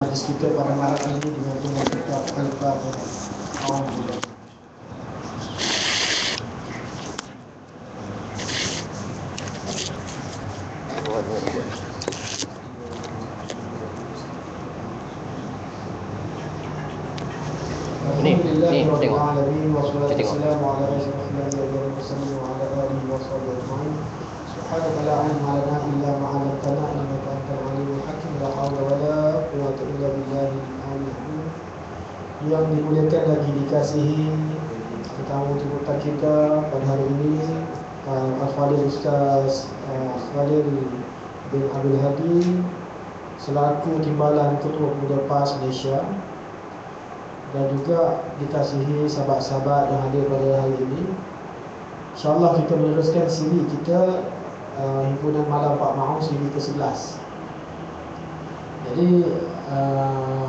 Majlis kita pada malam ini dengan tuan kita Al-Fatihah. Alhamdulillah. Alhamdulillahirabbil alamin wassalatu wassalamu ala asyrafil anbiya'i wal mursalin wa ala alihi washabihi ajma'in. Subhanaka la ilma lana illa ma 'allamtana innaka antal alimul hakim. La haula wala quwwata illa billahil aliyyil. Yang dimuliakan lagi dikasihi tetamu jemputan kita pada hari ini, Al-Fadhil Ustaz Khalil bin Abdul Hadi selaku Timbalan Ketua Pemuda PAS Malaysia, dan juga dikasihi sahabat-sahabat yang hadir pada hari ini. InsyaAllah kita meneruskan siri kita Himpunan Malam Pak Mahu siri ke-11. Jadi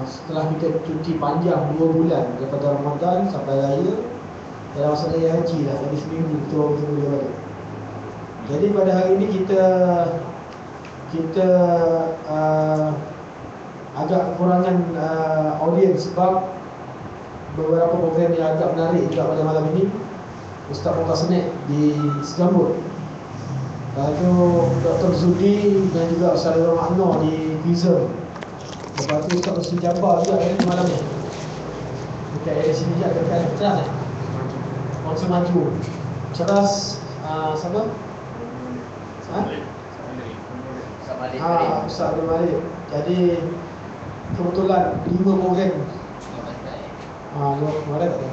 setelah kita cuti panjang 2 bulan daripada Ramadan sampai Raya, dalam masa Raya Haji lah, jadi seminggu kita baru boleh balik. Jadi pada hari ini kita agak kekurangan audiens sebab beberapa program yang agak menarik juga pada malam ini. Ustaz Muhammad Senik di Selangor, lalu Dr. Zudi dan juga Ustaz Makno di Queensland. Lepas tu Ustaz Rusli Jabbar juga di malam ni. Dekat area sini juga dekat Kedah. Konsum Maju. Ceras siapa? Ustaz Abdul Malik. Jadi kebetulan 5 program. Mana tak ada?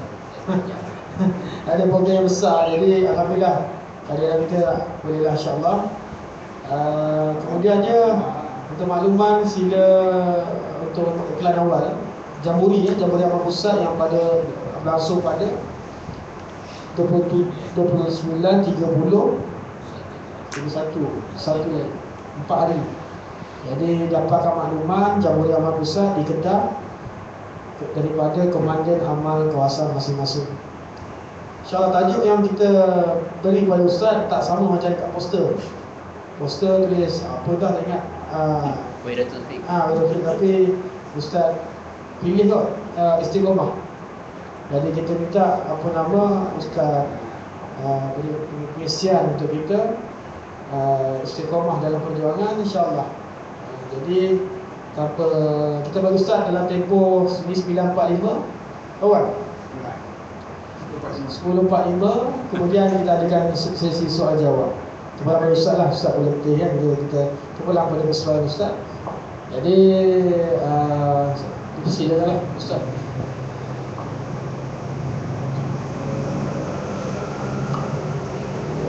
Ada program yang besar. Jadi alhamdulillah kehadiran kita bolehlah insya-Allah. Kemudiannya untuk makluman, sila untuk iklan awal Jamburi Jamburi Amal Pusat yang pada berlangsung pada 29, 30, 31, 4 hari. Jadi dapatkan makluman Jamburi Amal Pusat di Kedah daripada Komandan Amal Kawasan masing-masing. InsyaAllah tajuk yang kita beri kepada Ustaz tak sama macam dekat poster. Poster tulis apa dah tak ingat. Waidatul Fiqh. Tapi Ustaz pilih kot Istiqomah. Jadi kita minta apa nama Ustaz beri pengisian untuk kita Istiqomah dalam perjuangan insya-Allah. Jadi tanpa kita bagi Ustaz dalam tempoh 9.45 awal 10.45, kemudian kita adakan sesi soal jawab. Kepada Ustaz lah, Ustaz boleh pilih kan, kita pulang pada persoalan Ustaz. Jadi silakanlah Ustaz.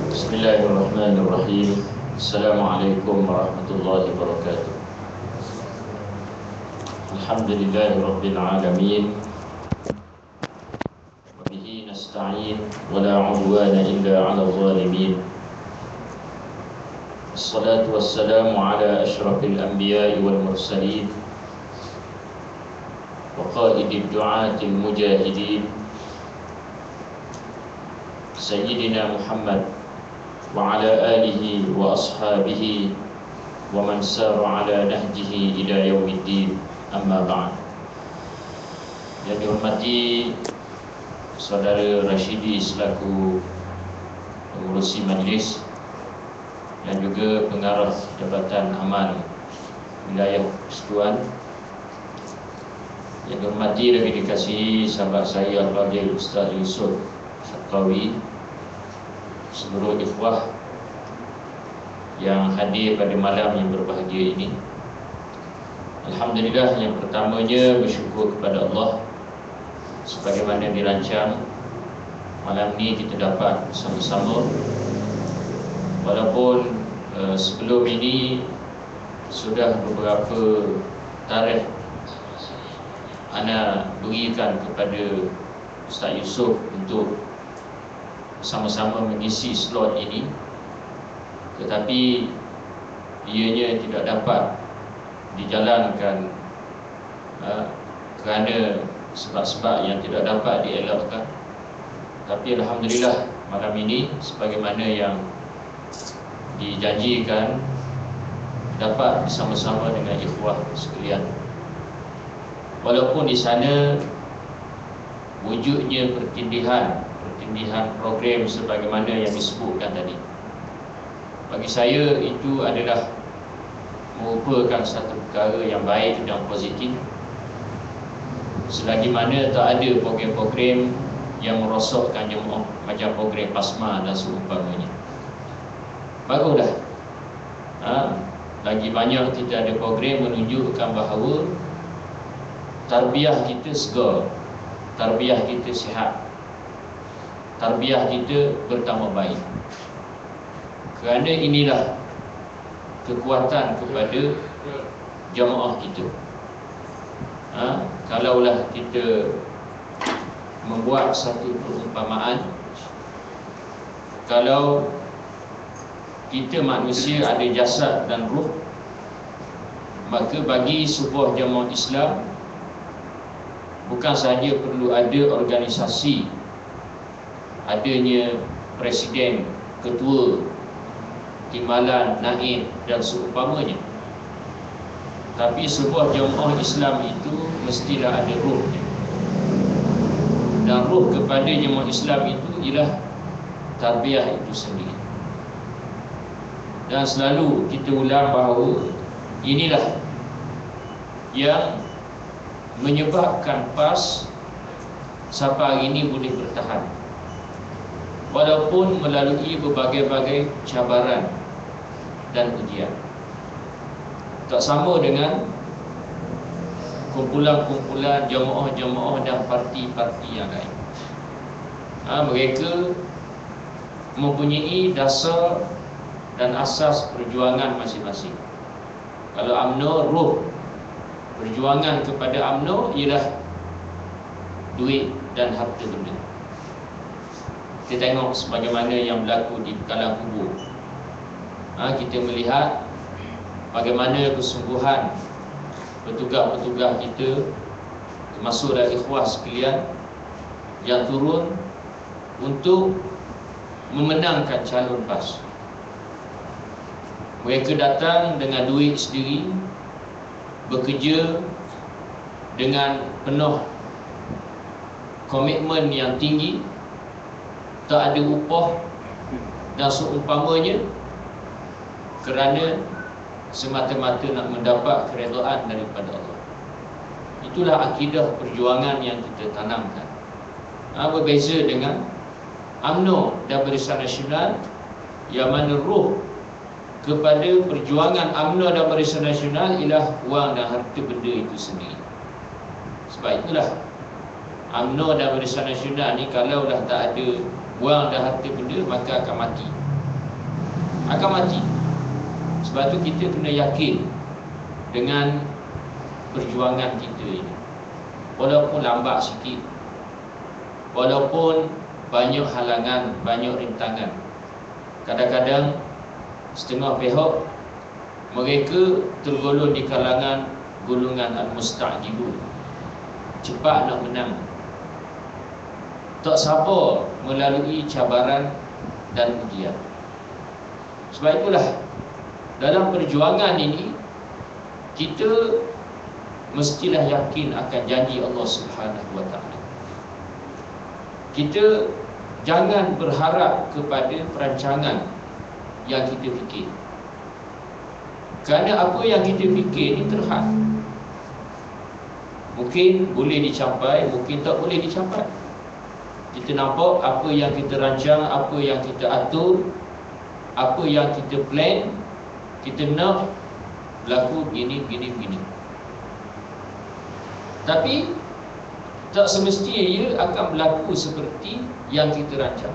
Bismillahirrahmanirrahim. Assalamualaikum warahmatullahi wabarakatuh. Alhamdulillahirabbil alamin. Wa bihi nasta'in wa la 'udwana illa 'alal zalimin. Wassalatu wassalamu ala asyrafil anbiya'i wal mursalin wa qaidid du'atil mujahidin Sayyidina Muhammad wa ala alihi wa ashabihi wa man sara ala nahjihi ila yaumiddin, amma ba'd. Yang dihormati Saudara Rashidi selaku pengurusi majlis dan juga pengarah Jabatan Aman Wilayah Persekutuan, yang dihormati dan dikasihi sahabat saya Al-Fadhil Ustaz Yusuf Syaqawi, seluruh ikhwah yang hadir pada malam yang berbahagia ini. Alhamdulillah, yang pertamanya bersyukur kepada Allah sebagaimana dirancang malam ni kita dapat bersama-sama. Walaupun sebelum ini sudah beberapa tarikh ana berikan kepada Ustaz Yusuf untuk sama-sama mengisi slot ini, tetapi ianya tidak dapat dijalankan kerana sebab-sebab yang tidak dapat dielakkan. Tapi alhamdulillah malam ini sebagaimana yang dijanjikan dapat bersama-sama dengan ikhwah sekalian. Walaupun di sana wujudnya pertindihan program sebagaimana yang disebutkan tadi, bagi saya itu adalah merupakan satu perkara yang baik dan positif, selagi mana tak ada program-program yang merosakkan jemaah macam program PASMA dan seumpamanya. Baguslah. Lagi banyak kita ada program menunjukkan bahawa tarbiyah kita segar, tarbiyah kita sihat, tarbiyah kita bertambah baik. Kerana inilah kekuatan kepada jemaah kita. Kalaulah kita membuat satu perumpamaan, kalau kita manusia ada jasad dan ruh, maka bagi sebuah jemaah Islam bukan sahaja perlu ada organisasi, adanya presiden, ketua, timbalan, naib dan seumpamanya, tapi sebuah jemaah Islam itu mestilah ada ruhnya. Dan ruh kepada jemaah Islam itu ialah tarbiyah itu sendiri. Dan selalu kita ulang bahawa inilah yang menyebabkan PAS sampai hari ini boleh bertahan, walaupun melalui berbagai-bagai cabaran dan ujian. Tak sama dengan kumpulan-kumpulan jemaah-jemaah dan parti-parti yang lain. Mereka mempunyai dasar dan asas perjuangan masing-masing. Kalau UMNO, ruh perjuangan kepada UMNO ialah duit dan harta benda. Kita tengok sebagaimana yang berlaku di Kalang Kubur. Kita melihat bagaimana kesungguhan petugas-petugas kita, termasuk dari ikhwah sekalian, yang turun untuk memenangkan calon PAS. Mereka datang dengan duit sendiri, bekerja dengan penuh komitmen yang tinggi, tak ada upah dan seumpamanya, kerana semata-mata nak mendapat keredaan daripada Allah. Itulah akidah perjuangan yang kita tanamkan. Berbeza dengan UMNO dan Barisan Nasional, yang mana ruh kepada perjuangan UMNO dan Barisan Nasional ialah wang dan harta benda itu sendiri. Sebab itulah UMNO dan Barisan Nasional ni kalau dah tak ada wang dan harta benda, maka akan mati. Akan mati. Sebab tu kita kena yakin dengan perjuangan kita ini. Walaupun lambat sikit, walaupun banyak halangan, banyak rintangan, kadang-kadang setengah pihak mereka tergolong di kalangan golongan al-musta'jilun, cepat nak menang, tak sabar melalui cabaran dan ujian. Sebab itulah dalam perjuangan ini kita mestilah yakin akan janji Allah Subhanahu wa ta'ala. Kita jangan berharap kepada perancangan yang kita fikir, kerana apa yang kita fikir ni terhad. Mungkin boleh dicapai, mungkin tak boleh dicapai. Kita nampak apa yang kita rancang, apa yang kita atur, apa yang kita plan, kita nak berlaku begini. Tapi tak semestinya ia akan berlaku seperti yang kita rancang,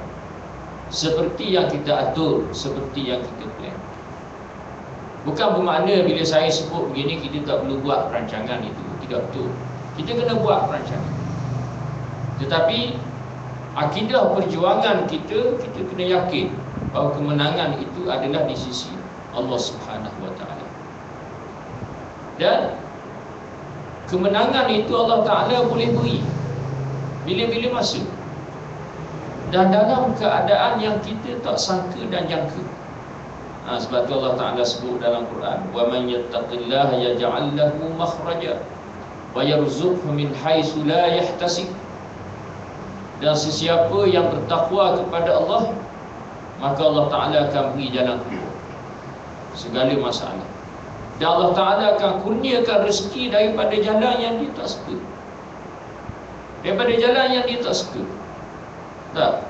seperti yang kita atur, seperti yang kita plan. Bukan bermakna bila saya sebut begini kita tak perlu buat perancangan itu. Tidak betul. Kita kena buat perancangan. Tetapi akidah perjuangan kita kena yakin bahawa kemenangan itu adalah di sisi Allah Subhanahu wa ta'ala. Dan kemenangan itu Allah Ta'ala boleh beri bila-bila masa, dan dalam keadaan yang kita tak sangka dan jangka. Sebab tu Allah Ta'ala sebut dalam Quran, wa man yattaqillaha yaj'al lahu makhraja. wa yarzuqhu min haitsu la yahtasib. Dan sesiapa yang bertakwa kepada Allah, maka Allah Ta'ala akan beri jalan keluar segala masalah. Dan Allah Ta'ala akan kurniakan rezeki daripada jalan yang dia tak suka, daripada jalan yang dia tak suka. Tak.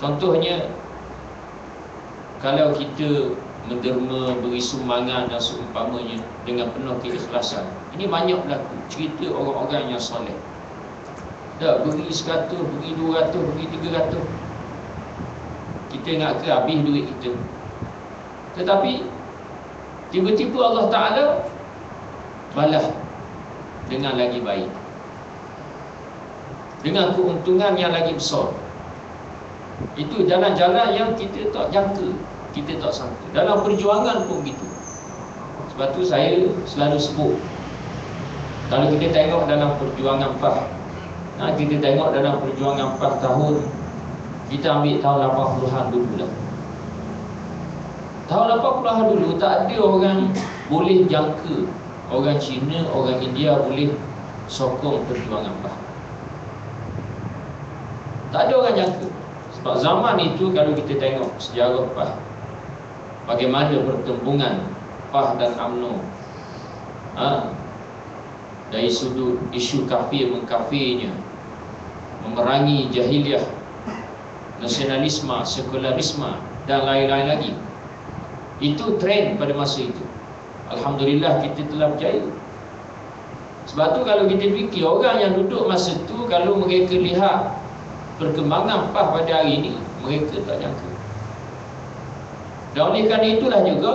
Contohnya, kalau kita menderma, beri sumbangan dan seumpamanya dengan penuh keikhlasan. Ini banyak berlaku cerita orang-orang yang soleh. Tak, beri 100, beri 200, beri 300. Kita ingat ke habis duit kita. Tetapi tiba-tiba Allah Ta'ala balas dengan lagi baik, dengan keuntungan yang lagi besar. Itu jalan-jalan yang kita tak jangka, kita tak sangka. Dalam perjuangan pun gitu. Sebab tu saya selalu sebut, kalau kita tengok dalam perjuangan PAH, kita tengok dalam perjuangan PAH tahun, kita ambil tahun 80-an dulu lah. Tahun 80-an dulu tak ada orang boleh jangka orang Cina, orang India boleh sokong perjuangan PAH. Tak ada orang jangka. Sebab zaman itu kalau kita tengok sejarah PAH, bagaimana pertembungan PAH dan UMNO, dari sudut isu kafir mengkafirnya, memerangi jahiliah, nasionalisme, sekularisme dan lain-lain lagi. Itu trend pada masa itu. Alhamdulillah kita telah berjaya. Sebab tu kalau kita fikir, orang yang duduk masa tu, kalau mereka lihat perkembangan PAH pada hari ini, mereka tak jangka. Dan oleh kerana itulah juga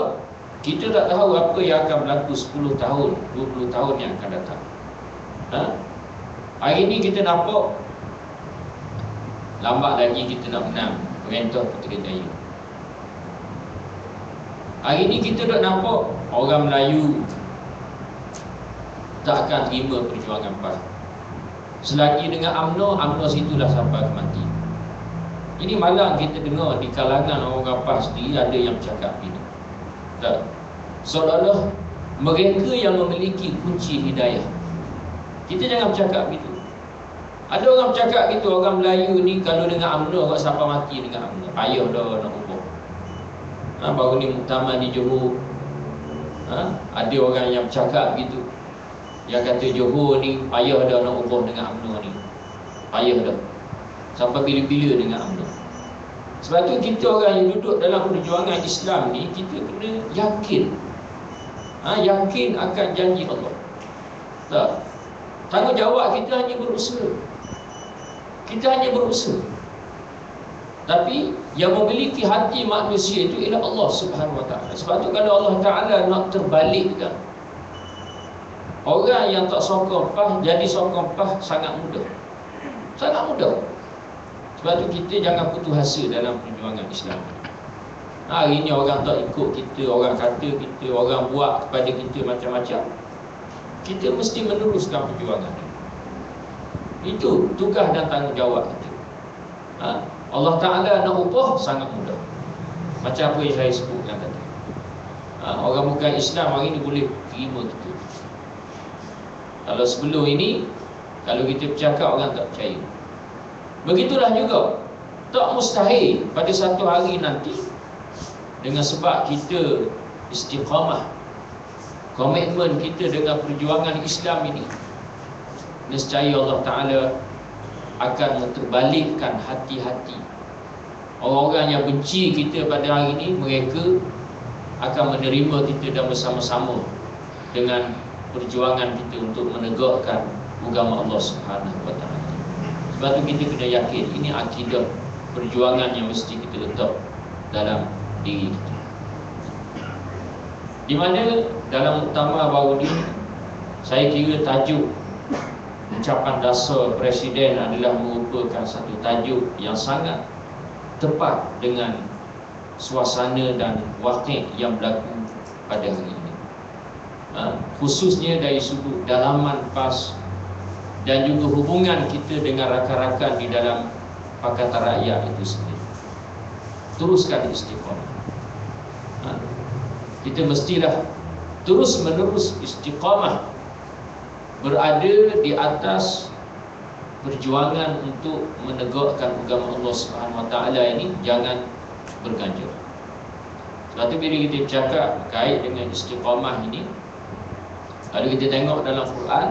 kita tak tahu apa yang akan berlaku 10 tahun, 20 tahun yang akan datang. Hari ini kita nampak lambat lagi kita nak menang Pemerintah Putrajaya. Hari ini kita dah nampak orang Melayu tak akan terima perjuangan PAH. Selagi dengan UMNO, UMNO situlah sampai ke mati. Ini malang kita dengar di kalangan orang PAH sendiri ada yang bercakap ini. Tak. Seolah-olah mereka yang memiliki kunci hidayah. Kita jangan bercakap begitu. Ada orang bercakap gitu, orang Melayu ni kalau dengan UMNO kau sampai mati dengan UMNO. Payah dah nak ubah. Baru ni muktamar di Johor, ada orang yang bercakap gitu, yang kata Johor ni payah dah nak ubah dengan UMNO ni. Payah dah. Sampai bila-bila dengan UMNO. Sebab tu kita orang yang duduk dalam perjuangan Islam ni, kita kena yakin, yakin akan janji Allah. Tak. Tanggungjawab kita hanya berusaha. Kita hanya berusaha. Tapi yang memiliki hati manusia itu ialah Allah Subhanahu Wa Taala. Sebab tu kalau Allah Taala nak terbalikkan orang yang tak sokong PAH jadi sokong PAH, sangat mudah. Sangat mudah. Sebab tu kita jangan putus asa dalam perjuangan Islam. Hari ini orang tak ikut kita, orang kata kita, orang buat kepada kita macam-macam. Kita mesti meneruskan perjuangan. Itu tugas dan tanggungjawab kita. Allah Ta'ala nak ubah sangat mudah. Macam apa yang saya sebutkan tadi. Orang bukan Islam hari ini boleh terima kita. Kalau sebelum ini, kalau kita bercakap orang tak percaya. Begitulah juga, tak mustahil pada satu hari nanti, dengan sebab kita istiqamah, komitmen kita dengan perjuangan Islam ini, nescaya Allah Ta'ala akan menterbalikkan hati-hati orang-orang yang benci kita pada hari ini. Mereka akan menerima kita dan bersama-sama dengan perjuangan kita untuk menegakkan agama Allah Subhanahu Wa Taala. Sebab tu kita kena yakin ini akidah perjuangan yang mesti kita letak dalam diri kita. Di mana dalam muktamar baru ni, saya kira tajuk ucapan dasar Presiden adalah merupakan satu tajuk yang sangat tepat dengan suasana dan waktu yang berlaku pada hari ini. Khususnya dari sudut dalaman PAS dan juga hubungan kita dengan rakan-rakan di dalam Pakatan Rakyat itu sendiri. Teruskan istiqamah. Kita mestilah terus menerus istiqamah berada di atas perjuangan untuk menegakkan agama Allah Subhanahu Wa Taala ini, jangan berganjil. Sebab tu bila kita cakap kait dengan istiqamah ini, kalau kita tengok dalam Quran,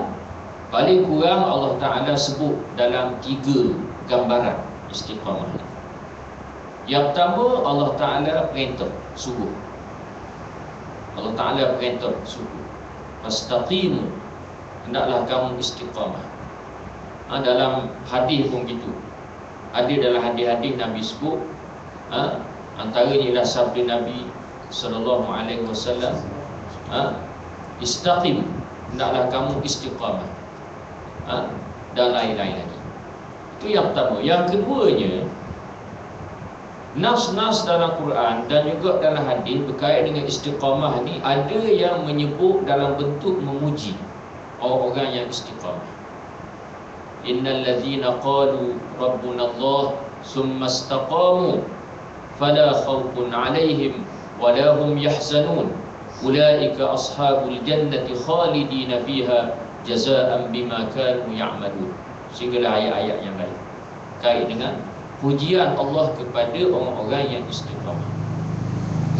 paling kurang Allah Ta'ala sebut dalam 3 gambaran istiqamah ini. Yang pertama, Allah Ta'ala perintah, suruh. Allah Ta'ala perintah, suruh, fastaqimu, hendaklah kamu istiqamah. Dalam hadis pun gitu. Ada dalam hadis-hadis Nabi sebut, antaranya ialah sabda Nabi sallallahu alaihi wasallam, istaqim, hendaklah kamu istiqamah, dan lain-lain lagi. Itu yang pertama. Yang keduanya, nas-nas dalam Quran dan juga dalam hadis berkait dengan istiqamah ni, ada yang menyebut dalam bentuk memuji orang-orang yang istiqamah. Innal ladzina qalu rabbuna Allah summa istaqamu fala khaufun 'alaihim wala hum yahzanun ulaika ashabul jannati khalidina fiha jazaa'an bima kanu ya'malun. Sehinggalah ayat-ayat yang lain kait dengan pujian Allah kepada orang-orang yang istiqamah.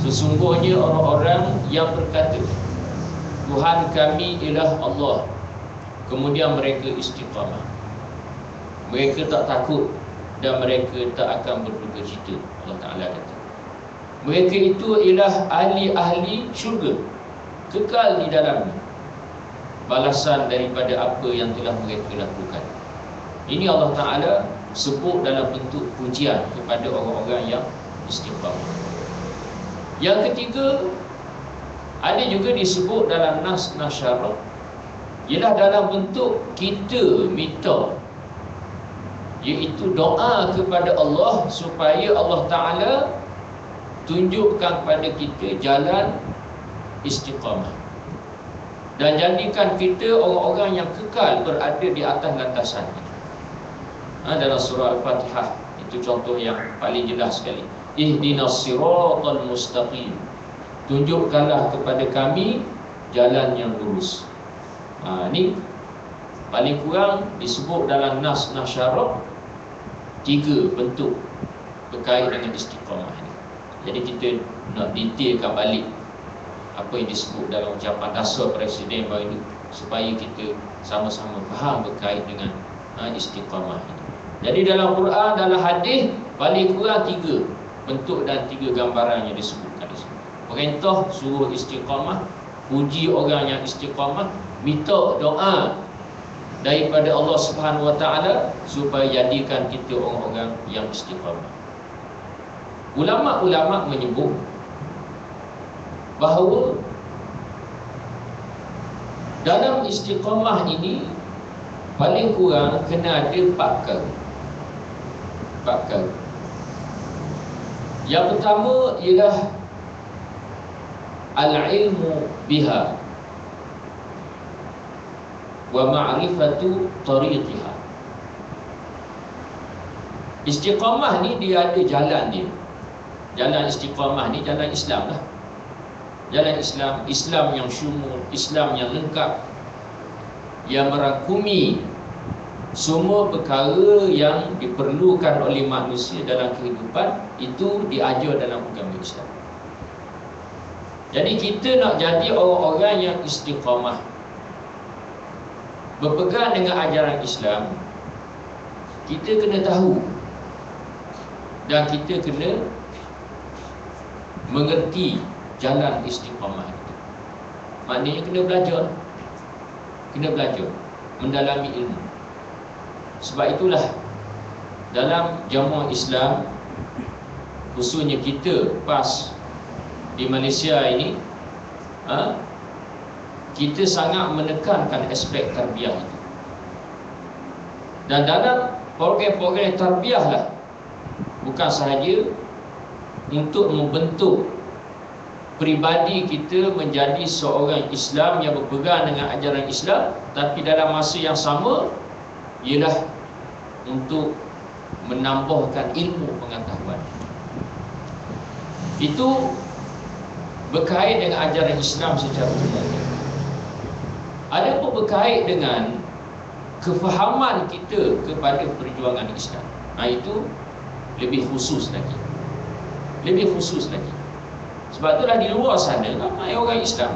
Sesungguhnya orang-orang yang berkata Tuhan kami ialah Allah, kemudian mereka istiqamah, mereka tak takut dan mereka tak akan berduka cita. Allah Ta'ala kata mereka itu ialah ahli-ahli syurga, kekal di dalamnya, balasan daripada apa yang telah mereka lakukan. Ini Allah Ta'ala sebut dalam bentuk pujian kepada orang-orang yang istiqamah. Yang ketiga, ada juga disebut dalam nas syarak, ialah dalam bentuk kita minta, iaitu doa kepada Allah supaya Allah Ta'ala tunjukkan kepada kita jalan istiqamah dan jadikan kita orang-orang yang kekal berada di atas lantasan. Dalam surah Al-Fatihah itu contoh yang paling jelas sekali. Ihdinas siratal mustaqim, tunjukkanlah kepada kami jalan yang lurus. Ini paling kurang disebut dalam nas syarak 3 bentuk berkait dengan istiqamah ini. Jadi kita nak detailkan balik apa yang disebut dalam ucapan dasar Presiden baru ini, supaya kita sama-sama faham berkait dengan istiqamah ini. Jadi dalam Quran, dalam hadis, paling kurang 3 bentuk dan 3 gambaran yang disebutkan di sini. Perintah suruh istiqamah, puji orang yang istiqamah, minta doa daripada Allah Subhanahu Wa Taala supaya jadikan kita orang-orang yang istiqamah. Ulama-ulama menyebut bahawa dalam istiqamah ini paling kurang kena ada 4 perkara. Yang pertama ialah al-ilmu biha wa ma'rifatu tariqiha. Istiqamah ni dia ada jalan dia. Jalan istiqamah ni jalan Islam lah. Jalan Islam, Islam yang syumul, Islam yang lengkap, yang merangkumi semua perkara yang diperlukan oleh manusia dalam kehidupan, itu diajar dalam agama Islam. Jadi kita nak jadi orang-orang yang istiqamah, berpegang dengan ajaran Islam, kita kena tahu dan kita kena mengerti jalan istiqamah itu. Maknanya kena belajar, mendalami ilmu. Sebab itulah dalam jamaah Islam, khususnya kita PAS di Malaysia ini, kita sangat menekankan aspek tarbiyah itu. Dan dalam program-program tarbiyah lah, bukan sahaja untuk membentuk pribadi kita menjadi seorang Islam yang berpegang dengan ajaran Islam, tapi dalam masa yang sama ialah untuk menambahkan ilmu pengetahuan. Itu berkait dengan ajaran Islam secara umum. Ada pun berkait dengan kefahaman kita kepada perjuangan Islam. Itu lebih khusus lagi. Lebih khusus lagi. Sebab itulah di luar sana ramai orang Islam.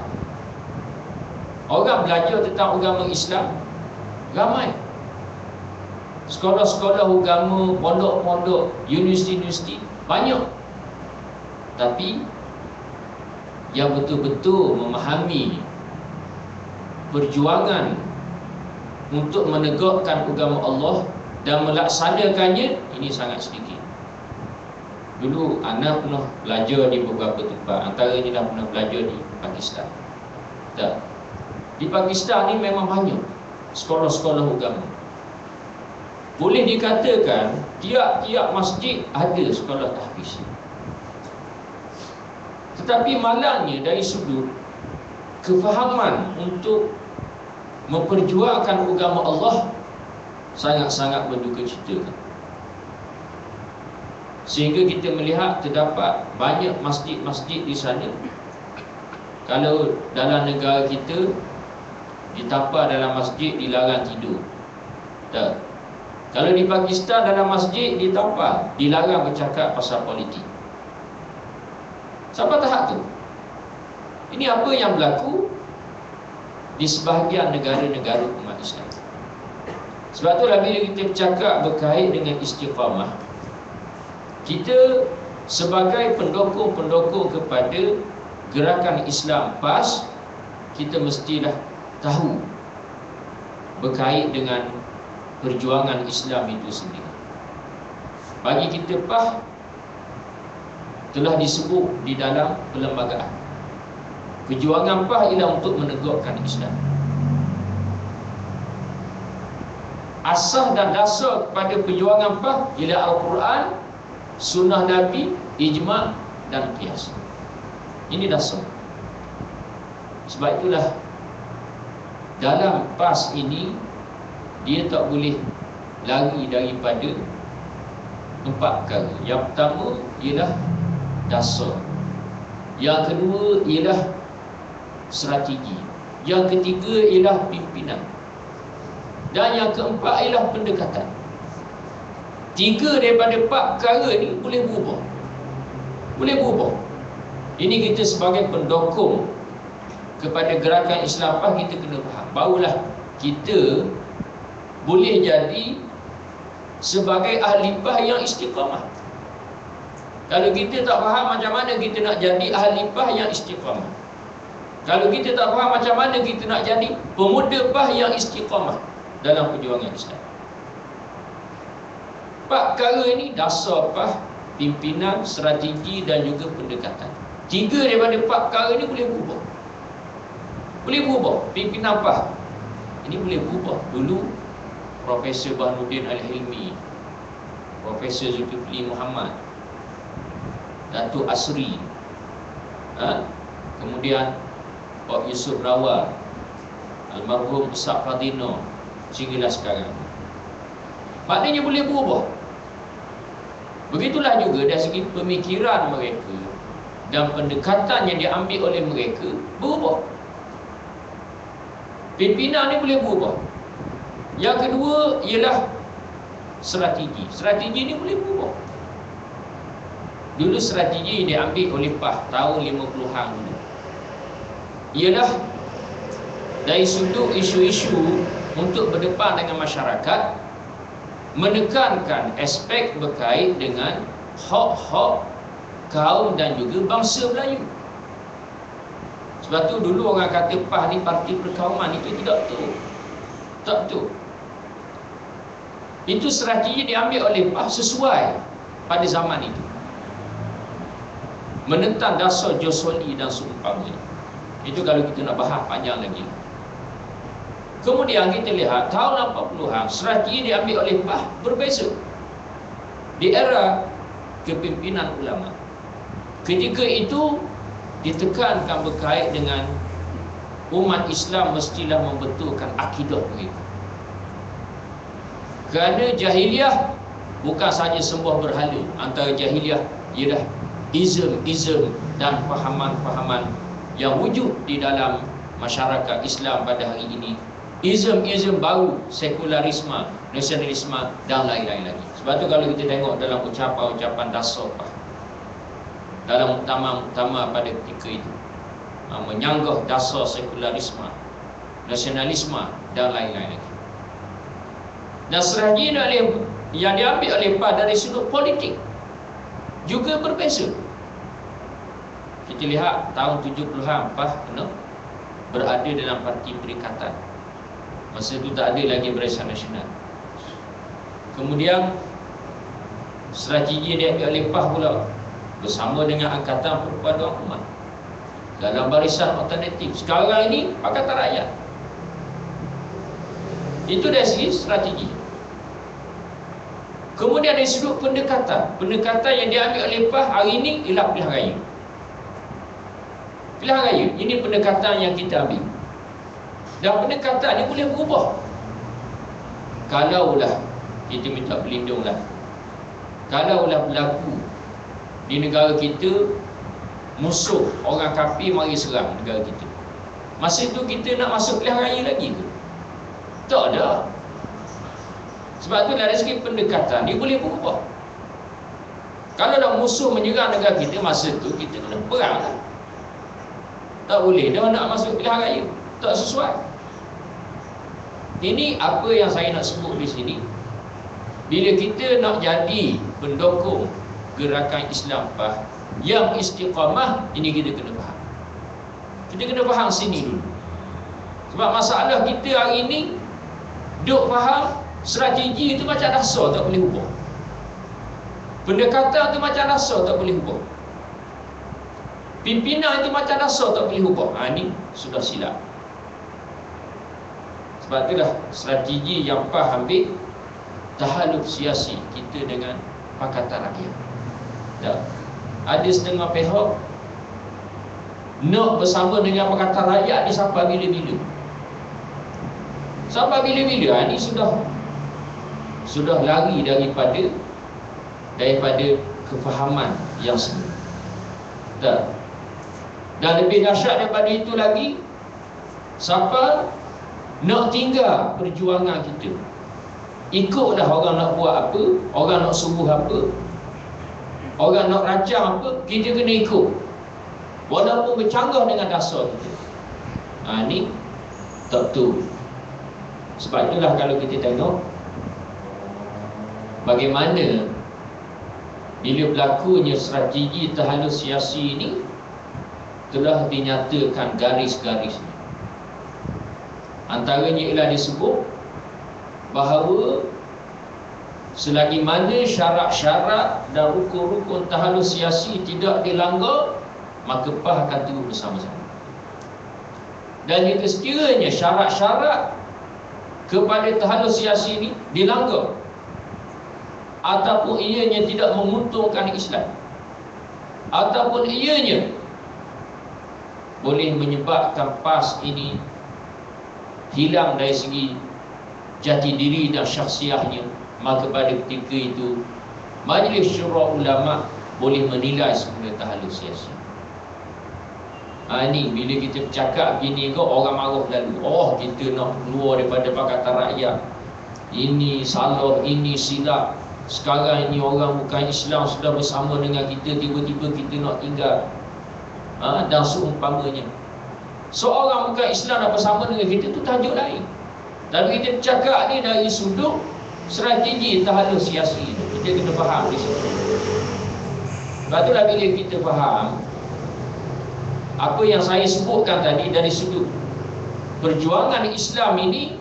Orang belajar tentang agama Islam ramai. Sekolah-sekolah agama, pondok-pondok, universiti-universiti banyak. Tapi yang betul-betul memahami perjuangan untuk menegakkan agama Allah dan melaksanakannya, ini sangat sedikit. Dulu Ana pernah belajar di beberapa tempat, antaranya dah pernah belajar di Pakistan. Tak. Di Pakistan ni memang banyak sekolah-sekolah agama. Boleh dikatakan tiap-tiap masjid ada sekolah tahfiz. Tetapi malangnya dari sudut kefahaman untuk memperjuangkan agama Allah sangat-sangat berdukacita. Sehingga kita melihat terdapat banyak masjid-masjid di sana. Kalau dalam negara kita ditampar dalam masjid dilarang tidur. Tak. Kalau di Pakistan dalam masjid ditampar, dilarang bercakap pasal politik. Sampai tahap tu. Ini apa yang berlaku di sebahagian negara-negara umat Islam. Sebab itulah bila kita bercakap berkait dengan istiqamah, kita sebagai pendukung-pendukung kepada gerakan Islam PAS, kita mestilah tahu berkait dengan perjuangan Islam itu sendiri. Bagi kita PAS telah disebut di dalam perlembagaan. Perjuangan PAS ialah untuk menegakkan Islam. Asas dan dasar kepada perjuangan PAS ialah Al-Quran, Sunnah Nabi, Ijma' dan Qiyas. Ini dasar. Sebab itulah dalam PAS ini dia tak boleh lari daripada 4 perkara. Yang pertama ialah dasar. Yang kedua ialah strategi. Yang ketiga ialah pimpinan. Dan yang keempat ialah pendekatan. 3 daripada 4 perkara ni boleh berubah. Boleh berubah. Ini kita sebagai pendukung kepada gerakan Islam PAS, kita kena faham. Barulah kita boleh jadi sebagai ahli PAS yang istiqamah. Kalau kita tak faham macam mana kita nak jadi ahli PAS yang istiqamah, kalau kita tak faham macam mana kita nak jadi pemuda PAS yang istiqamah dalam perjuangan Islam. 4 perkara ini dasar PAS, pimpinan, strategi dan juga pendekatan. 3 daripada 4 perkara ini boleh berubah. Boleh berubah. Pimpinan PAS ini boleh berubah. Dulu Profesor Bahnuddin Al-Hilmi, Profesor Zulkifli Muhammad, Datuk Asri, kemudian Pak Yusuf Rawal, Almarhum Ustaz Fadino, sehinggalah sekarang. Maknanya boleh berubah. Begitulah juga dari segi pemikiran mereka dan pendekatan yang diambil oleh mereka berubah. Pimpinan ni boleh berubah. Yang kedua ialah strategi. Strategi ni boleh berubah. Dulu strategi yang diambil oleh PAS tahun 50-an dulu ialah dari sudut isu-isu untuk berdepan dengan masyarakat, menekankan aspek berkait dengan hak-hak kaum dan juga bangsa Melayu. Sebab tu dulu orang kata PAS ni parti perkauman, itu tidak betul. Tak betul. Itu strategi diambil oleh PAS sesuai pada zaman itu, menentang dasar Josoli dan seumpamanya. Itu kalau kita nak bahas panjang lagi. Kemudian kita lihat tahun 80-an, strategi diambil oleh PAS berbeza. Di era kepimpinan ulama, ketika itu ditekankan berkait dengan umat Islam mestilah membetulkan akidah mereka. Kerana jahiliah bukan sahaja sembah berhala. Antara jahiliah ialah izm dan fahaman-fahaman yang wujud di dalam masyarakat Islam pada hari ini. Ism baru, sekularisme, nasionalisme dan lain-lain lagi. Sebab tu kalau kita tengok dalam ucapan-ucapan dasar dalam muktamar-muktamar pada ketika itu, menyanggah dasar sekularisme, nasionalisme dan lain-lain lagi. Dan strategi yang diambil oleh PAS dari sudut politik juga berbeza. Kita lihat tahun 70-an PAS berada dalam parti Perikatan. Masa itu tak ada lagi Barisan Nasional. Kemudian strategi yang diambil oleh PAS pula bersama dengan Angkatan Perpaduan Umat dalam barisan alternatif. Sekarang ini Pakatan Rakyat. Itu dari segi strategi. Kemudian dari sudut pendekatan yang diambil oleh PAS hari ini ialah pilihan raya. Pilihan raya, ini pendekatan yang kita ambil. Dan pendekatan ini boleh berubah. Kalaulah kita minta pelindunglah, kalaulah berlaku di negara kita musuh orang kafir mari serang negara kita, masa itu kita nak masuk pilihan raya lagi ke? Tak ada. Sebab tu dari segi pendekatan dia boleh berubah. Kalau dah musuh menyerang negara kita, masa tu kita kena perang lah. Tak boleh dah nak masuk pilihan raya, tak sesuai. Ini apa yang saya nak sebut di sini. Bila kita nak jadi pendukung gerakan Islam PAS yang istiqamah, ini kita kena faham. Kita kena faham sini dulu. Sebab masalah kita hari ini duk faham strategi itu macam dasar tak boleh ubah. Pendekatan itu macam dasar tak boleh ubah. Pimpinan itu macam dasar tak boleh ubah. Ini sudah silap. Sebab itulah strategi yang PAS ambil, tahaluf siasi kita dengan Pakatan Rakyat. Tak. Ada setengah pihak nak bersama dengan Pakatan Rakyat ni sampai bila-bila. Sampai bila-bila. Ini sudah lari daripada kefahaman yang semula. Tak. Dan lebih dahsyat daripada itu lagi, siapa nak tinggal perjuangan kita, ikutlah orang nak buat apa, orang nak suruh apa, orang nak rancang apa, kita kena ikut walaupun bercanggah dengan dasar kita. Ni tak betul. Sebab itulah kalau kita tengok bagaimana bila berlakunya strategi tahalus siasi ini, telah dinyatakan garis-garisnya. Antaranya ialah disebut bahawa selagi mana syarat-syarat dan rukun-rukun tahalus siasi tidak dilanggar, maka PAS akan terus bersama-sama. Dan jika sekiranya syarat-syarat kepada tahalus siasi ini dilanggar ataupun ianya tidak menguntungkan Islam, ataupun ianya boleh menyebabkan PAS ini hilang dari segi jati diri dan syakhsiahnya, maka pada ketika itu Majlis Syura Ulama boleh menilai semula tahalus siasi. Ini bila kita bercakap gini ke, orang marah lalu, kita nak keluar daripada Pakatan Rakyat, ini salah, ini silap, sekarang ini orang bukan Islam sudah bersama dengan kita, tiba-tiba kita nak tinggal, dan seumpamanya. Seorang bukan Islam nak bersama dengan kita, itu tajuk lain. Tapi kita cakap ni dari sudut strategi tahalus siasi itu, kita kena faham di situ. Sebab itulah bila kita faham apa yang saya sebutkan tadi, dari sudut perjuangan Islam ini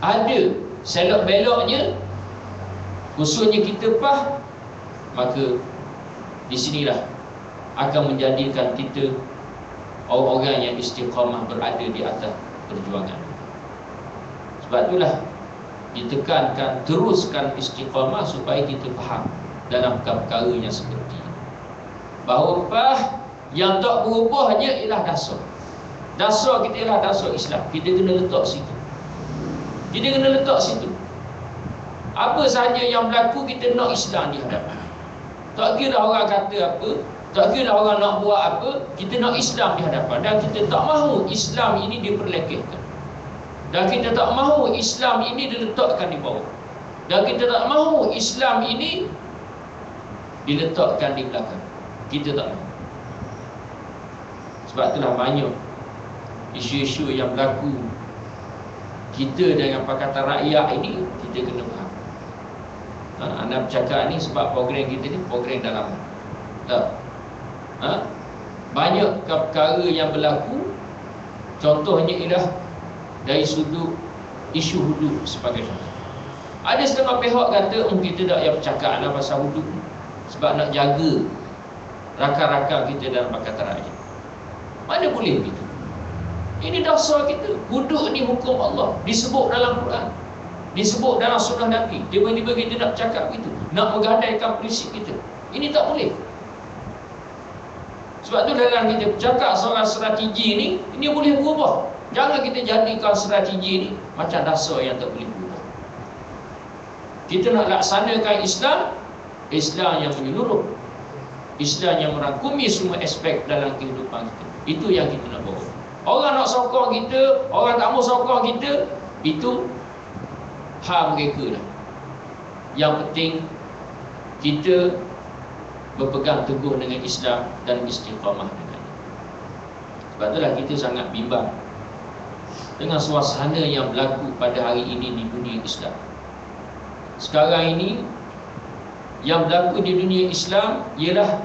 ada selok beloknya, khususnya kita PAS, maka di sinilah akan menjadikan kita orang-orang yang istiqamah berada di atas perjuangan. Sebab itulah ditekankan, teruskan istiqamah supaya kita faham dalam perkara yang seperti ini, bahawa PAS yang tak berubahnya ialah dasar. Dasar kita ialah dasar Islam. Kita kena letak situ. Kita kena letak situ. Apa sahaja yang berlaku, kita nak Islam di hadapan. Tak kira orang kata apa, Tak kira orang nak buat apa, kita nak Islam di hadapan. Dan kita tak mahu Islam ini diperlekehkan. Dan kita tak mahu Islam ini diletakkan di bawah. Dan kita tak mahu Islam ini diletakkan di belakang. Kita tak mahu. Sebab itulah banyak isu-isu yang berlaku. Kita dengan Pakatan Rakyat ini, kita kena faham. Anda bercakap ni sebab program kita ni program dalam. Tak. Banyak perkara yang berlaku. Contohnya ialah dari sudut isu hudud sebagai contoh. Ada setengah pihak kata kita tak payah bercakap lah pasal hudud sebab nak jaga rakan-rakan kita dalam Pakatan Rakyat. Mana boleh begitu? Ini dasar kita. Hudud ni hukum Allah, disebut dalam Quran, disebut dalam sunnah Nabi. Tiba-tiba kita nak cakap begitu, nak menggadaikan prinsip kita. Ini tak boleh. Sebab tu dalam kita bercakap soal strategi ni, ini boleh berubah. Jangan kita jadikan strategi ni macam dasar yang tak boleh berubah. Kita nak laksanakan Islam, Islam yang menyeluruh, Islam yang merangkumi semua aspek dalam kehidupan kita. Itu yang kita nak bawa. Orang nak sokong kita, orang tak mau sokong kita, itu hak mereka dah. Yang penting kita berpegang teguh dengan Islam dan istiqamah dengannya. Sebab itulah kita sangat bimbang dengan suasana yang berlaku pada hari ini di dunia Islam. Sekarang ini yang berlaku di dunia Islam ialah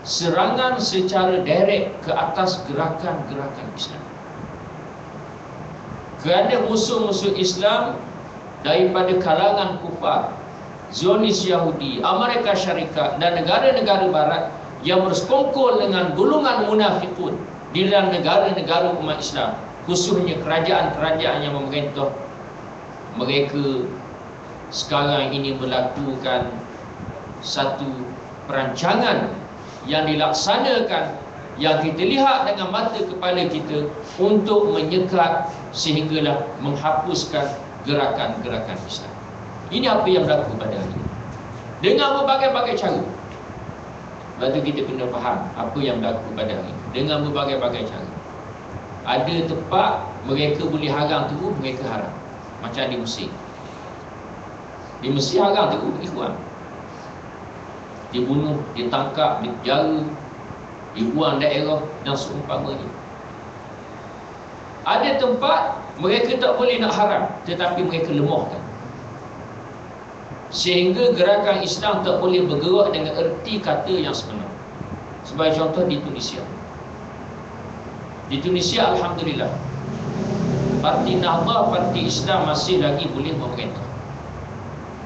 serangan secara direct ke atas gerakan-gerakan Islam. Kerana musuh-musuh Islam daripada kalangan kufar, Zionis Yahudi, Amerika Syarikat dan negara-negara barat yang bersekongkol dengan golongan munafikun di dalam negara-negara umat Islam, khususnya kerajaan-kerajaan yang memerintah mereka, sekarang ini melakukan satu perancangan yang dilaksanakan, yang kita lihat dengan mata kepala kita, untuk menyekat sehinggalah menghapuskan gerakan-gerakan Islam. Ini apa yang berlaku pada hari ini dengan berbagai-bagai cara. Sebab tu kita kena faham apa yang berlaku pada hari ini dengan berbagai-bagai cara. Ada tempat mereka boleh haram terus, mereka haram. Macam di Mesir. Di Mesir haram terus ikhwan. Dibunuh, ditangkap, dipenjara, dibuang daerah dan seumpamanya. Ada tempat mereka tak boleh nak haram, tetapi mereka lemahkan, sehingga gerakan Islam tak boleh bergerak dengan erti kata yang sebenar. Sebagai contoh di Tunisia. Di Tunisia, alhamdulillah, Parti Nahdhah, parti Islam masih lagi boleh memerintah.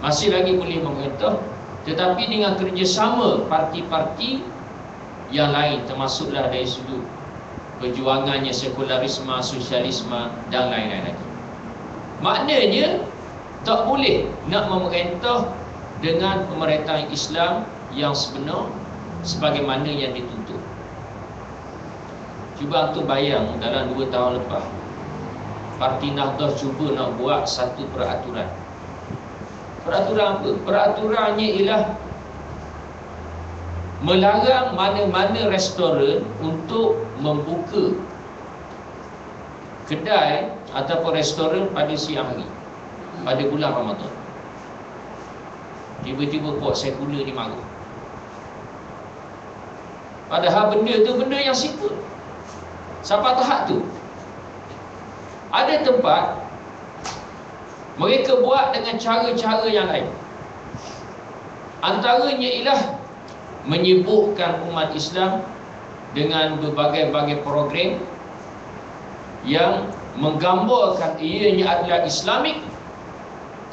Masih lagi boleh memerintah. Tetapi dengan kerjasama parti-parti yang lain, termasuklah dari sudut perjuangannya sekularisme, sosialisme dan lain-lain lagi. Maknanya tak boleh nak memerintah dengan pemerintahan Islam yang sebenar sebagaimana yang dituntut. Cuba tu bayang, dalam 2 tahun lepas Parti Nahdhah cuba nak buat satu peraturan. Peraturan apa? Peraturannya ialah melarang mana-mana restoran untuk membuka kedai ataupun restoran pada siang hari pada bulan Ramadan. Tiba-tiba buat sekular di marah. Padahal benda tu benda yang simple. Sampai tahap tu ada tempat mereka buat dengan cara-cara yang lain. Antaranya ialah menyibukkan umat Islam dengan berbagai-bagai program yang menggambarkan ianya adalah Islamik,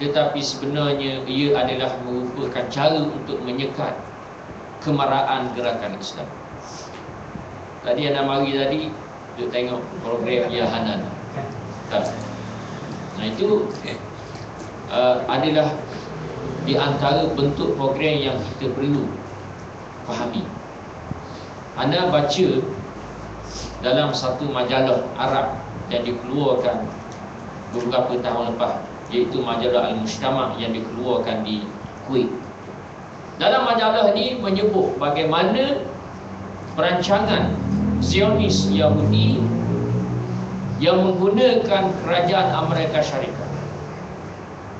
tetapi sebenarnya ia adalah merupakan cara untuk menyekat kemarahan gerakan Islam. Tadi anda mari tadi duk tengok program Ya Hanan. Nah itu adalah di antara bentuk program yang kita perlu fahami. Anda baca dalam satu majalah Arab yang dikeluarkan beberapa tahun lepas, iaitu majalah Al-Mujtama' yang dikeluarkan di Kuwait. Dalam majalah ini menyebut bagaimana perancangan Zionis Yahudi yang menggunakan kerajaan Amerika Syarikat.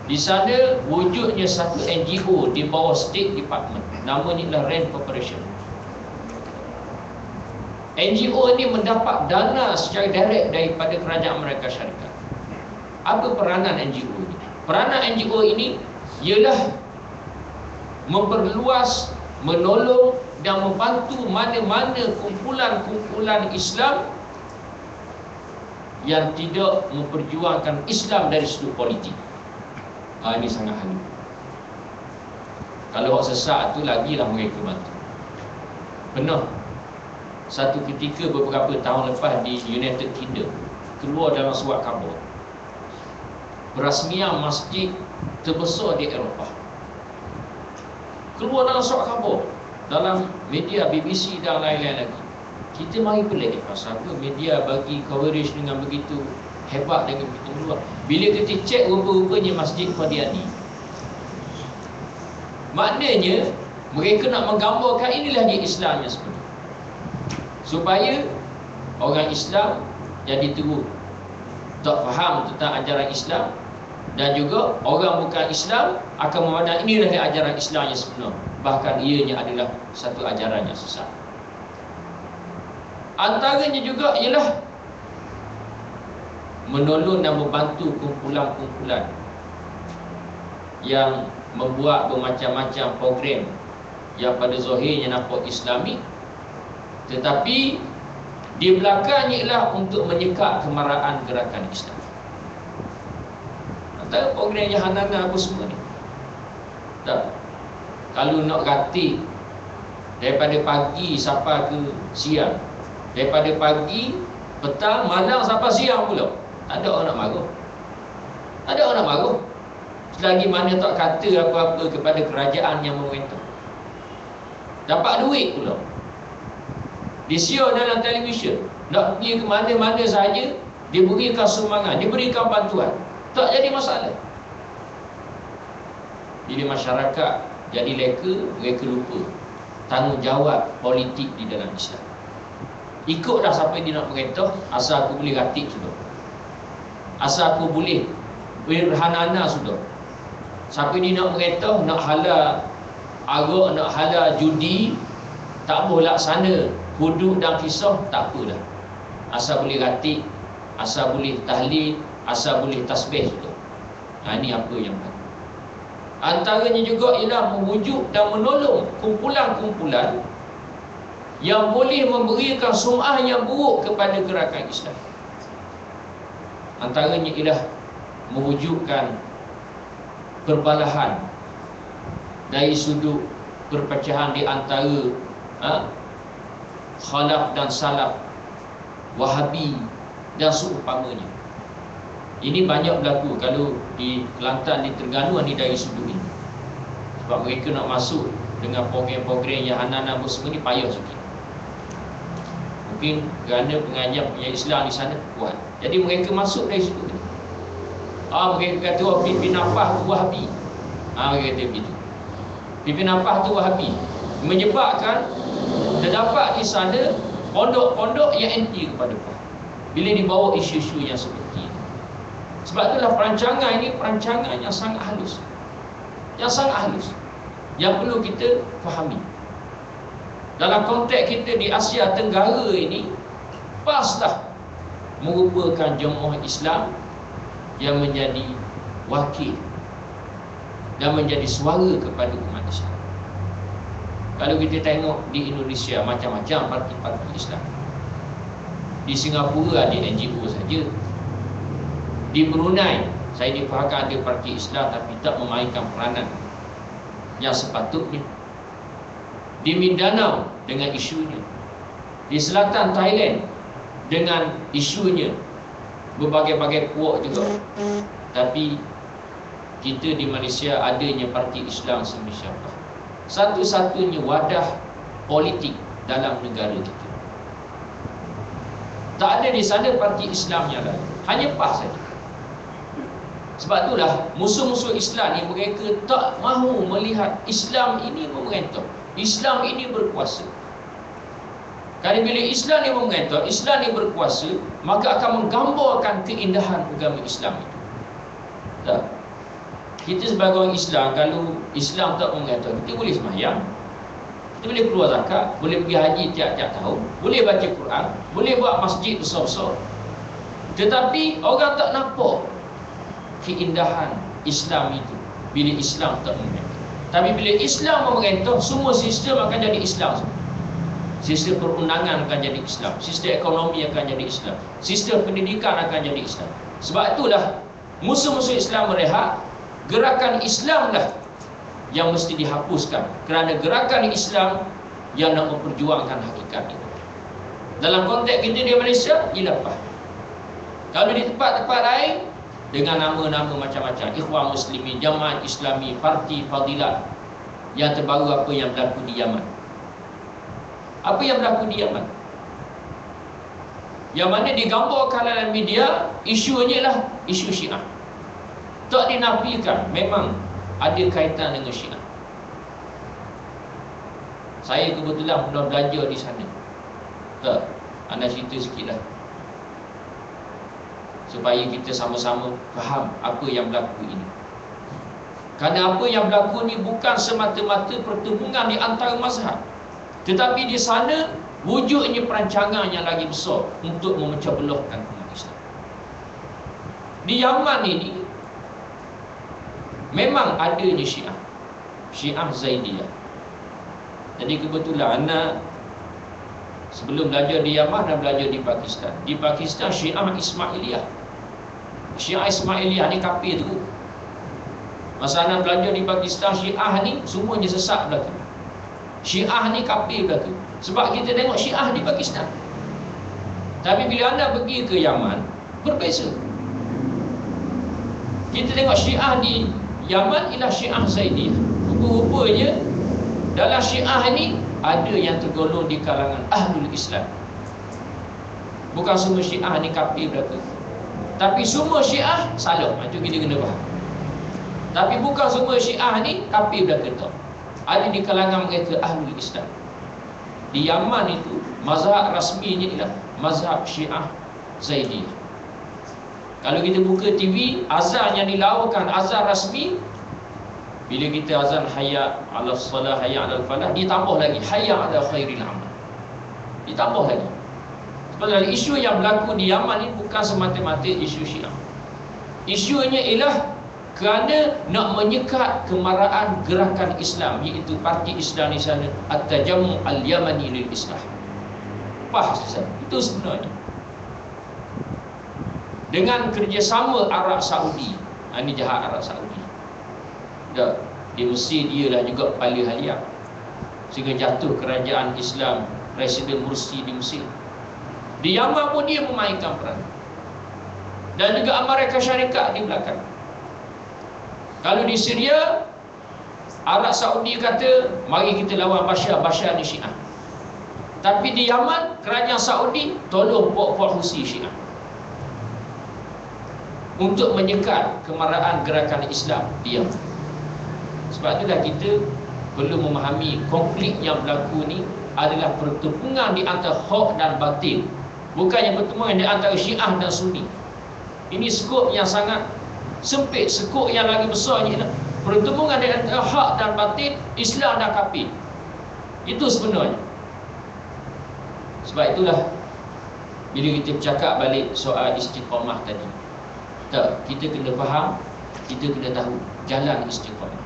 Di sana wujudnya satu NGO di bawah State Department, namanya adalah RAND Corporation. NGO ini mendapat dana secara direct daripada kerajaan Amerika Syarikat. Apa peranan NGO ini? Peranan NGO ini ialah memperluas, menolong dan membantu mana-mana kumpulan-kumpulan Islam yang tidak memperjuangkan Islam dari sudut politik. Ini sangat halus. Kalau orang sesat tu lagilah mereka bantu. Pernah satu ketika beberapa tahun lepas di United Kingdom keluar dalam surat khabar perasmian masjid terbesar di Eropah. Keluar dalam surat khabar dalam media BBC dan lain-lain lagi. Kita mari pelik pasal apa media bagi coverage dengan begitu hebat, dengan begitu luar. Bila kita cek, rupa-rupanya masjid Qadiani. Maknanya mereka nak menggambarkan inilah dia Islam yang sebenar, supaya orang Islam jadi terus tak faham tentang ajaran Islam, dan juga orang bukan Islam akan memandang inilah dia ajaran Islam yang sebenar, bahkan ianya adalah satu ajaran yang sesat. Antaranya juga ialah menolong dan membantu kumpulan-kumpulan yang membuat bermacam-macam program yang pada zahirnya nampak Islamik, tetapi di belakangnya ialah untuk menyekat kemarahan gerakan Islam. Antara program Yahanana apa semua ni, tak, kalau nak ratik daripada pagi sampai ke siang, daripada pagi, petang, malam sampai siang pula, tak ada orang nak marah. Tak ada orang nak marah selagi mana tak kata apa-apa kepada kerajaan yang memerintah. Dapat duit pula, disiar dalam televisyen, nak pergi ke mana-mana saja diberikan sumbangan, diberikan bantuan, tak jadi masalah. Bila masyarakat jadi leka, mereka lupa tanggungjawab politik di dalam Islam. Ikutlah siapa dia nak merintah, asal aku boleh ratik sudah, asal aku boleh berhanana sudah. Siapa dia nak merintah, nak halal arak, nak halal judi, tak boleh laksana hudud dan kisah, tak apalah, asal boleh ratik, asal boleh tahlil, asal boleh tasbih sudah. Ini apa yang baik. Antaranya juga ialah mewujud dan menolong kumpulan-kumpulan yang boleh memberikan sum'ah yang buruk kepada gerakan Islam. Antaranya ialah mewujudkan perbalahan dari sudut perpecahan di antara khalaf dan salaf, Wahabi dan seumpamanya. Ini banyak berlaku kalau di Kelantan, di Terengganu ni dari sudut ini. Sebab mereka nak masuk dengan program-program yang Hanana semua ni payah sikit. Mungkin kerana pengajar punya Islam di sana kuat, jadi mereka masuk dari situ. Mereka kata, oh, pimpin nafas tu Wahabi. Mereka kata begitu, pimpin nafas tu Wahabi, menyebabkan terdapat di sana pondok-pondok yang anti kepada Puan bila dibawa isu-isu yang seperti ini. Sebab itulah perancangan ini perancangan yang sangat halus, yang sangat halus, yang perlu kita fahami. Dalam konteks kita di Asia Tenggara ini, paslah merupakan jemaah Islam yang menjadi wakil dan menjadi suara kepada umat Islam. Kalau kita tengok di Indonesia, macam-macam parti-parti Islam. Di Singapura ada NGO saja. Di Brunei, saya difahamkan ada parti Islam tapi tak memainkan peranan yang sepatutnya. Di Mindanao dengan isunya, di selatan Thailand dengan isunya, berbagai-bagai puak juga. Tapi kita di Malaysia adanya parti Islam Semisi Syafah, satu-satunya wadah politik dalam negara kita. Tak ada di sana parti Islam yang lain, hanya PAS saja. Sebab itulah musuh-musuh Islam ni mereka tak mahu melihat Islam ini memerintah, Islam ini berkuasa. Kalau bila Islam ni mengatur, Islam ni berkuasa, maka akan menggambarkan keindahan agama Islam itu. Tak? Kita sebagai orang Islam, kalau Islam tak mengatur, kita boleh sembahyang, kita boleh keluar zakat, boleh pergi haji tiap-tiap tahun, boleh baca Quran, boleh buat masjid besar-besar. Tetapi orang tak nampak keindahan Islam itu bila Islam tak mengatur. Tapi bila Islam memerintah, semua sistem akan jadi Islam. Sistem perundangan akan jadi Islam, sistem ekonomi akan jadi Islam, sistem pendidikan akan jadi Islam. Sebab itulah musuh-musuh Islam merehat, gerakan Islamlah yang mesti dihapuskan, kerana gerakan Islam yang nak memperjuangkan hakikat itu. Dalam konteks kita di Malaysia, ialah PAH. Kalau di tempat-tempat lain, dengan nama-nama macam-macam, Ikhwan Muslimin, Jamaat Islami, Parti Fadilat. Yang terbaru apa yang berlaku di Yaman. Apa yang berlaku di Yaman? Yang mana digambarkan dalam media, isunya lah isu Syiah. Tak dinafikan, memang ada kaitan dengan Syiah. Saya kebetulan pernah belajar di sana. Tak, anda cerita sikit lah, supaya kita sama-sama faham apa yang berlaku ini. Kerana apa yang berlaku ni bukan semata-mata pertemuan di antara mazhab, tetapi di sana wujudnya perancangan yang lagi besar untuk memecah belahkan umat Islam. Di Yaman ini memang adanya Syiah, Syiah Zaidiyah. Jadi kebetulan anak sebelum belajar di Yaman dan belajar di Pakistan. Di Pakistan Syiah Ismailiyah. Syiah Ismailiyah ni kafir tu. Masa anak belajar di Pakistan, Syiah ni semuanya sesat belaka. Syiah ni kafir belaka. Sebab kita tengok Syiah di Pakistan. Tapi bila anda pergi ke Yaman, berbeza. Kita tengok Syiah di Yaman ialah Syiah Zaidiyah. Rupa-rupanya dalam Syiah ni ada yang tergolong di kalangan Ahlul Islam. Bukan semua Syiah ni kafir belaka. Tapi semua Syiah salah. Macam kita kena faham. Tapi bukan semua Syiah ni kafir belaka tak. Ada di kalangan mereka Ahlul Islam. Di Yaman itu mazhab rasminya ialah mazhab Syiah Zaidiyah. Kalau kita buka TV, azan yang dilawakan, azan rasmi, bila kita azan hayya 'alas salah, hayya 'alal falah, ditambah lagi hayya 'ala khairil amal. Ditambah lagi. Sebab isu yang berlaku di Yaman ini bukan semata-mata isu Syiah. Isunya ialah kerana nak menyekat kemarahan gerakan Islam, iaitu parti Islam di sana, At-Tajammu' Al-Yamani lil Islah. PAH itu sebenarnya. Dengan kerjasama Arab Saudi. Ini jahat Arab Saudi. Tak, di Mesir dia lah juga paling halia, sehingga jatuh kerajaan Islam Presiden Mursi di Mesir. Di Yaman pun dia memainkan peran. Dan juga Amerika Syarikat di belakang. Kalau di Syria, Arab Saudi kata, mari kita lawan Bashar, Bashar ni Syiah. Tapi di Yaman, kerajaan Saudi tolong puak-puak Husi Syiah untuk menyekat kemarahan gerakan Islam di Yaman. Sebab itulah kita perlu memahami konflik yang berlaku ni adalah pertempuran di antara hak dan batil, bukannya pertempuran di antara Syiah dan Sunni. Ini skop yang sangat sempit. Skop yang lagi besarnya ialah pertempuran di antara hak dan batil, Islam dan kafir. Itu sebenarnya. Sebab itulah bila kita bercakap balik soal istiqamah tadi, tak, kita kena faham, kita kena tahu jalan istiqamah.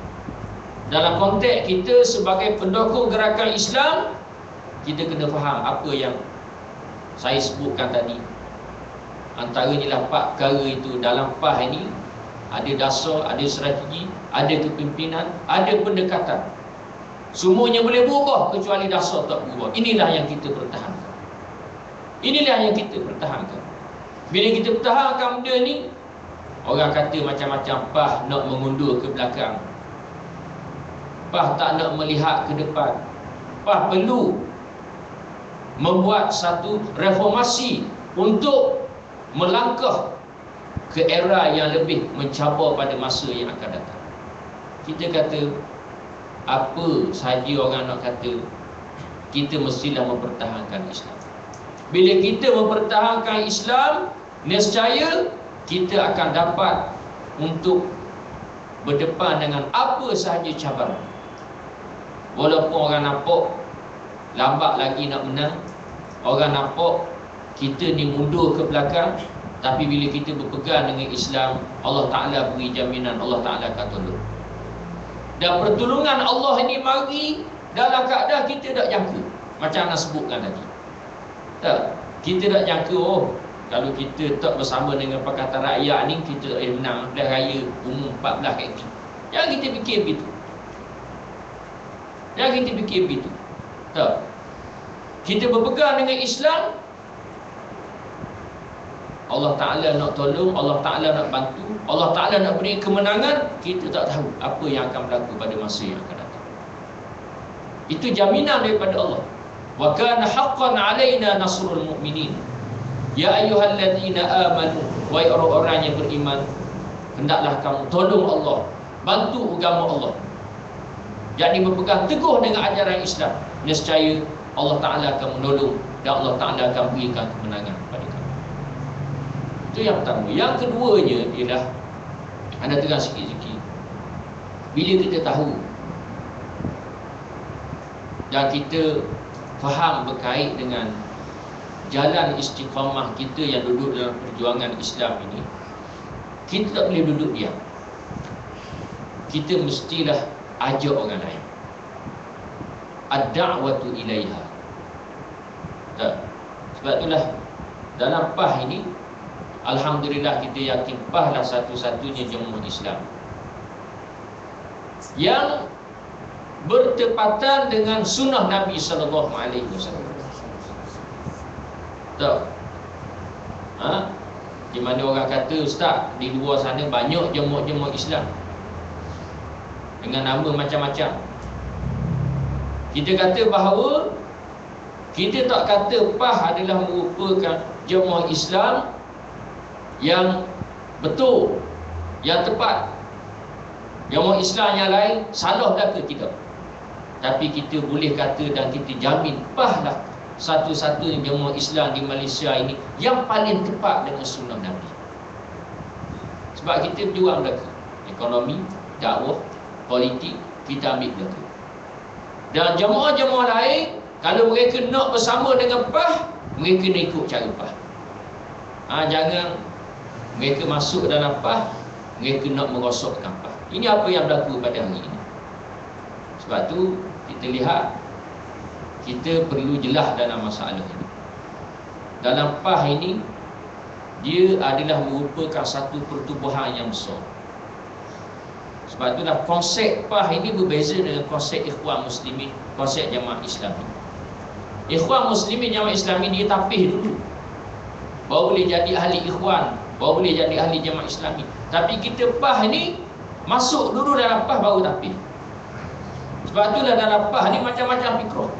Dalam konteks kita sebagai pendukung gerakan Islam, kita kena faham apa yang saya sebutkan tadi. Antaranya lah 4 perkara itu. Dalam PAH ini ada dasar, ada strategi, ada kepimpinan, ada pendekatan. Semuanya boleh berubah kecuali dasar tak berubah. Inilah yang kita pertahankan. Inilah yang kita pertahankan. Bila kita pertahankan benda ni, orang kata macam-macam, PAH nak mengundur ke belakang, PAH tak nak melihat ke depan. PAH perlu membuat satu reformasi untuk melangkah ke era yang lebih mencabar pada masa yang akan datang. Kita kata apa sahaja orang nak kata, kita mestilah mempertahankan Islam. Bila kita mempertahankan Islam, nescaya kita akan dapat untuk berdepan dengan apa sahaja cabaran. Walaupun orang nampak lambat lagi nak menang, orang nampak kita ni mundur ke belakang, tapi bila kita berpegang dengan Islam, Allah Ta'ala beri jaminan, Allah Ta'ala akan tolong. Dan pertolongan Allah ini mari dalam keadaan kita tak jangka. Macam nak sebutkan tadi, tak, kita tak jangka, oh kalau kita tak bersama dengan Pakatan Rakyat ni, kita menang dah raya umum 14 kat itu. Jangan kita fikir begitu. Jangan kita fikir begitu. Tak. Kita berpegang dengan Islam, Allah Ta'ala nak tolong, Allah Ta'ala nak bantu, Allah Ta'ala nak beri kemenangan. Kita tak tahu apa yang akan berlaku pada masa yang akan datang. Itu jaminan daripada Allah. Wa kana haqqan 'alaina nasrul mu'minin. Ya ayyuhalladzina amanu, wahai orang-orang yang beriman, hendaklah kamu tolong Allah, bantu agama Allah. Jadi berpegang teguh dengan ajaran Islam, nescaya Allah Ta'ala akan menolong dan Allah Ta'ala akan berikan kemenangan kepada kamu. Itu yang pertama. Yang keduanya ialah, anda tengah sikit-sikit, bila kita tahu dan kita faham berkait dengan jalan istiqamah kita yang duduk dalam perjuangan Islam ini, kita tak boleh duduk diam. Kita mestilah ajak orang lain. Ad-da'watu ilaiha. Tak. Sebab itulah dalam PAH ini, alhamdulillah kita yakin PAH lah satu-satunya jemaah Islam yang bertepatan dengan sunnah Nabi SAW. Tak. Di mana orang kata, ustaz, di luar sana banyak jemaah-jemaah Islam dengan nama macam-macam. Kita kata bahawa kita tak kata PAH adalah merupakan jemaah Islam yang betul, yang tepat. Jemaah Islam yang lain salah ke tidak. Tapi kita boleh kata dan kita jamin PAH lah satu-satunya jemaah Islam di Malaysia ini yang paling tepat dengan sunnah Nabi. Sebab kita berjuang belaka. Ekonomi, dakwah, politik, kita ambil belaka. Dan jemaah-jemaah lain, kalau mereka nak bersama dengan PAH, mereka nak ikut cara PAH. Jangan mereka masuk dalam PAH, mereka nak merosokkan PAH. Ini apa yang berlaku pada hari ini. Sebab tu kita lihat, kita perlu jelas dalam masalah ini. Dalam PAH ini, dia adalah merupakan satu pertubuhan yang besar. Sebab itulah konsep PAH ini berbeza dengan konsep Ikhwan Muslimin, konsep Jamaah Islami. Ikhwan Muslimin, Jamaah Islami, dia tapih dulu, baru boleh jadi ahli Ikhwan, baru boleh jadi ahli Jamaah Islami. Tapi kita PAH ni masuk dulu dalam PAH baru tapih. Sebab itulah dalam PAH ni macam-macam fikrah.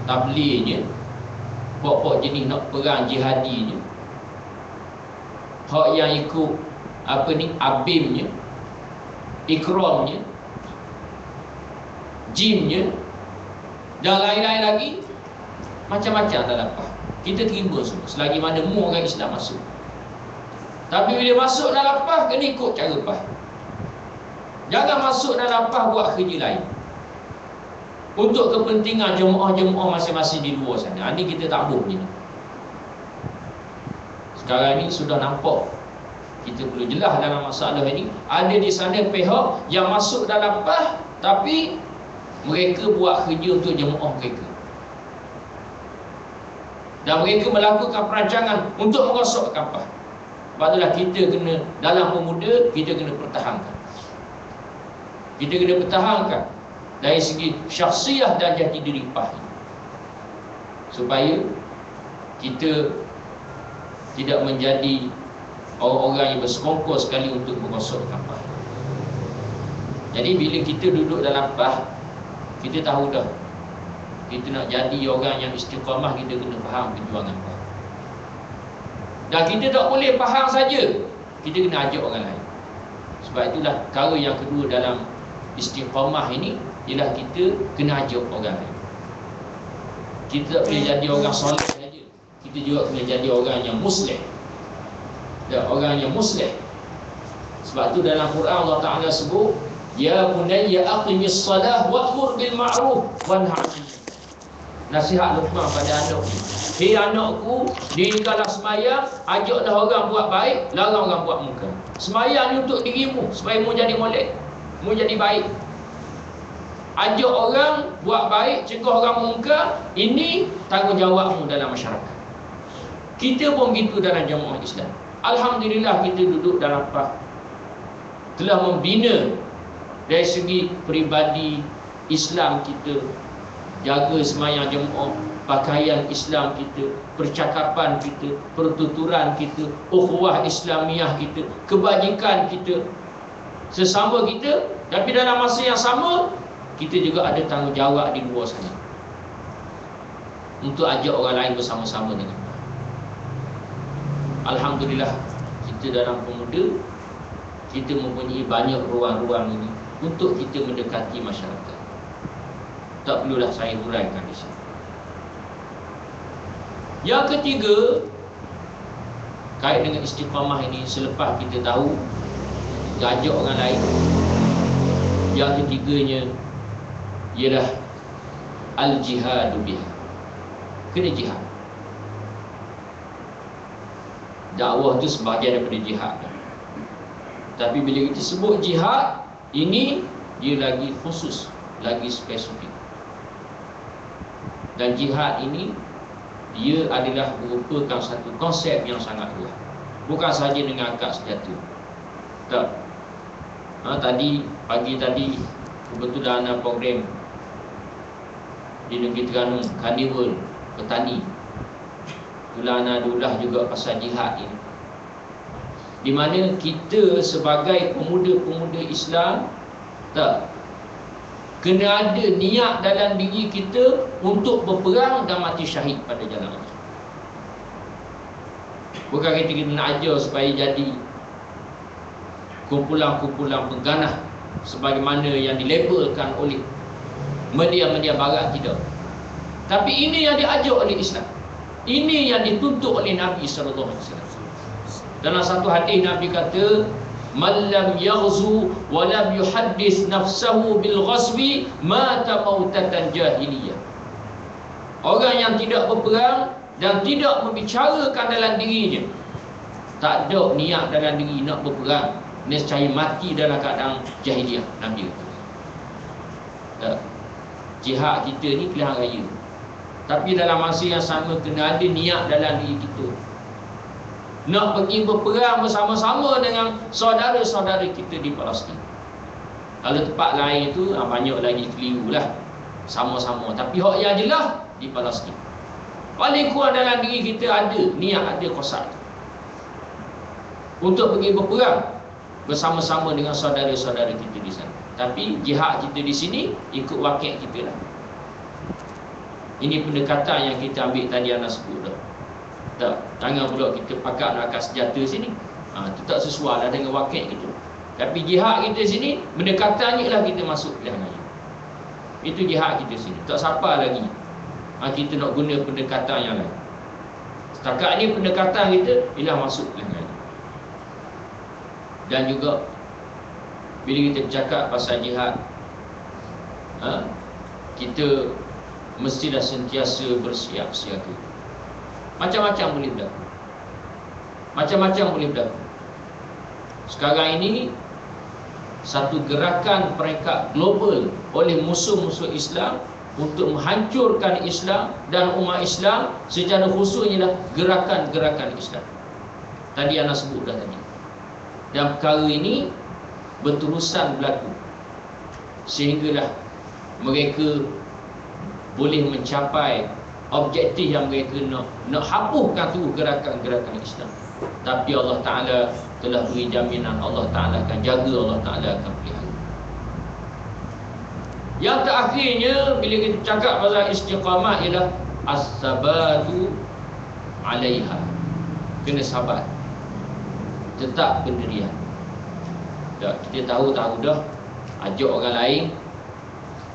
Tablighnya, pokok jenis nak perang jihadinya, hak yang ikut abimnya, ikramnya, jimnya, dan lain-lain lagi, macam-macam dalam PAH. Kita terima semua, selagi mana mu orang Islam masuk. Tapi bila masuk dalam PAH, kena ikut cara PAH. Jangan masuk dalam PAH buat kerja lain untuk kepentingan jemaah-jemaah masing-masing di luar sana. Ini kita tak boleh ni. Sekarang ni sudah nampak, kita perlu jelas dalam masalah ini. Ada di sana pihak yang masuk dalam PAH, tapi mereka buat kerja untuk jemaah mereka, dan mereka melakukan perancangan untuk merosokkan PAH. Sebab itulah kita kena, dalam pemuda, kita kena pertahankan. Kita kena pertahankan dari segi syakhsiah dan jati diri PAH ini, supaya kita tidak menjadi orang-orang yang bersekongkol sekali untuk merosokkan PAH. Jadi bila kita duduk dalam PAH, kita tahu dah, kita nak jadi orang yang istiqamah, kita kena faham perjuangan PAH. Dan kita tak boleh faham saja, kita kena ajak orang lain. Sebab itulah perkara yang kedua dalam istiqamah ini, ialah kita kena ajak orang lain. Kita tak boleh jadi orang soleh saja, kita juga boleh jadi orang yang muslih. Orang yang muslih. Sebab tu dalam Quran Allah Ta'ala sebut, ya bunayya aqimis salah wa'mur bil ma'ruf wanha 'anil munkar. Nasihat Luqman pada anak ni, hei anakku, dirikanlah sembahyang, ajaklah orang buat baik, larang orang buat munkar. Sembahyang ni untuk dirimu, supaya mu jadi molek, mu jadi baik. Ajak orang buat baik, cegah orang munkar. Ini tanggungjawabmu dalam masyarakat. Kita pun begitu dalam jemaah Islam. Alhamdulillah kita duduk dalam PAH, telah membina dari segi peribadi Islam kita, jaga sembahyang jemaah, pakaian Islam kita, percakapan kita, pertuturan kita, ukhuwah Islamiah kita, kebajikan kita sesama kita. Tapi dalam masa yang sama, kita juga ada tanggungjawab di luar sana untuk ajak orang lain bersama-sama dengan. Alhamdulillah kita dalam pemuda, kita mempunyai banyak ruang-ruang ini untuk kita mendekati masyarakat. Tak perlulah saya huraikan di sini. Yang ketiga, kait dengan istiqamah ini, selepas kita tahu ajak orang lain, yang ketiganya ialah al-jihadu biha. Kena jihad. Dakwah itu sebahagian daripada jihad. Tapi bila kita sebut jihad, ini dia lagi khusus, lagi spesifik. Dan jihad ini, dia adalah merupakan satu konsep yang sangat luas. Bukan sahaja dengan angkat senjata. Tak. Tadi, pagi tadi, kebetulan ada program di Negeri Terengganu, Carnival Petani. Itulah ada ulah juga pasal jihad ini, di mana kita sebagai pemuda-pemuda Islam tak kena ada niat dalam diri kita untuk berperang dan mati syahid pada jalan Allah. Bukan kita nak ajar supaya jadi kumpulan-kumpulan pengganah sebagaimana yang dilabelkan oleh media-media barat, tidak. Tapi ini yang diajar oleh Islam. Ini yang dituntut oleh Nabi SAW. Dalam satu hadis Nabi kata, man lam yaghzu wa lam yuhaddis nafsahu bil ghazwi mata mautatan jahiliyah. Orang yang tidak berperang dan tidak membicarakan dalam dirinya, tak ada niat dalam diri nak berperang, nescaya mati dalam keadaan jahiliyah. Nabi kata, jihad kita ni pilihan raya, tapi dalam masa yang sama kena ada niat dalam diri kita nak pergi berperang bersama-sama dengan saudara-saudara kita di Palestin. Kalau tempat lain tu banyak lagi keliru lah, sama-sama. Tapi hak yang jelas di Palestin, paling kurang dalam diri kita ada niat, ada kosak untuk pergi berperang bersama-sama dengan saudara-saudara kita di sana. Tapi jihad kita di sini ikut wakil kita lah. Ini pendekatan yang kita ambil tadi anak sebut dah. Tak, jangan pula kita pakai nak angkat senjata sini. Itu tak sesuai lah dengan wakil kita. Tapi jihad kita sini, pendekatannya lah kita masuk pilihan raya. Itu jihad kita sini. Tak siapa lagi kita nak guna pendekatan yang lain. Setakat ni pendekatan kita ialah masuk pilihan raya. Dan juga bila kita bercakap pasal jihad, kita mestilah sentiasa bersiap siaga. Macam-macam boleh berlaku. Macam-macam boleh berlaku. Sekarang ini satu gerakan peringkat global oleh musuh-musuh Islam untuk menghancurkan Islam dan umat Islam, secara khususnya ialah gerakan-gerakan Islam. Tadi anak sebut dah tadi. Dan perkara ini berterusan berlaku, sehinggalah mereka boleh mencapai objektif yang mereka nak hapuskan tu gerakan-gerakan Islam. Tapi Allah Ta'ala telah beri jaminan, Allah Ta'ala akan jaga, Allah Ta'ala akan pelihara. Yang terakhirnya, bila kita cakap pasal istiqamah, ialah as-sabatu alaiha. Kena sabar, tetap pendirian. Kita tahu dah ajak orang lain,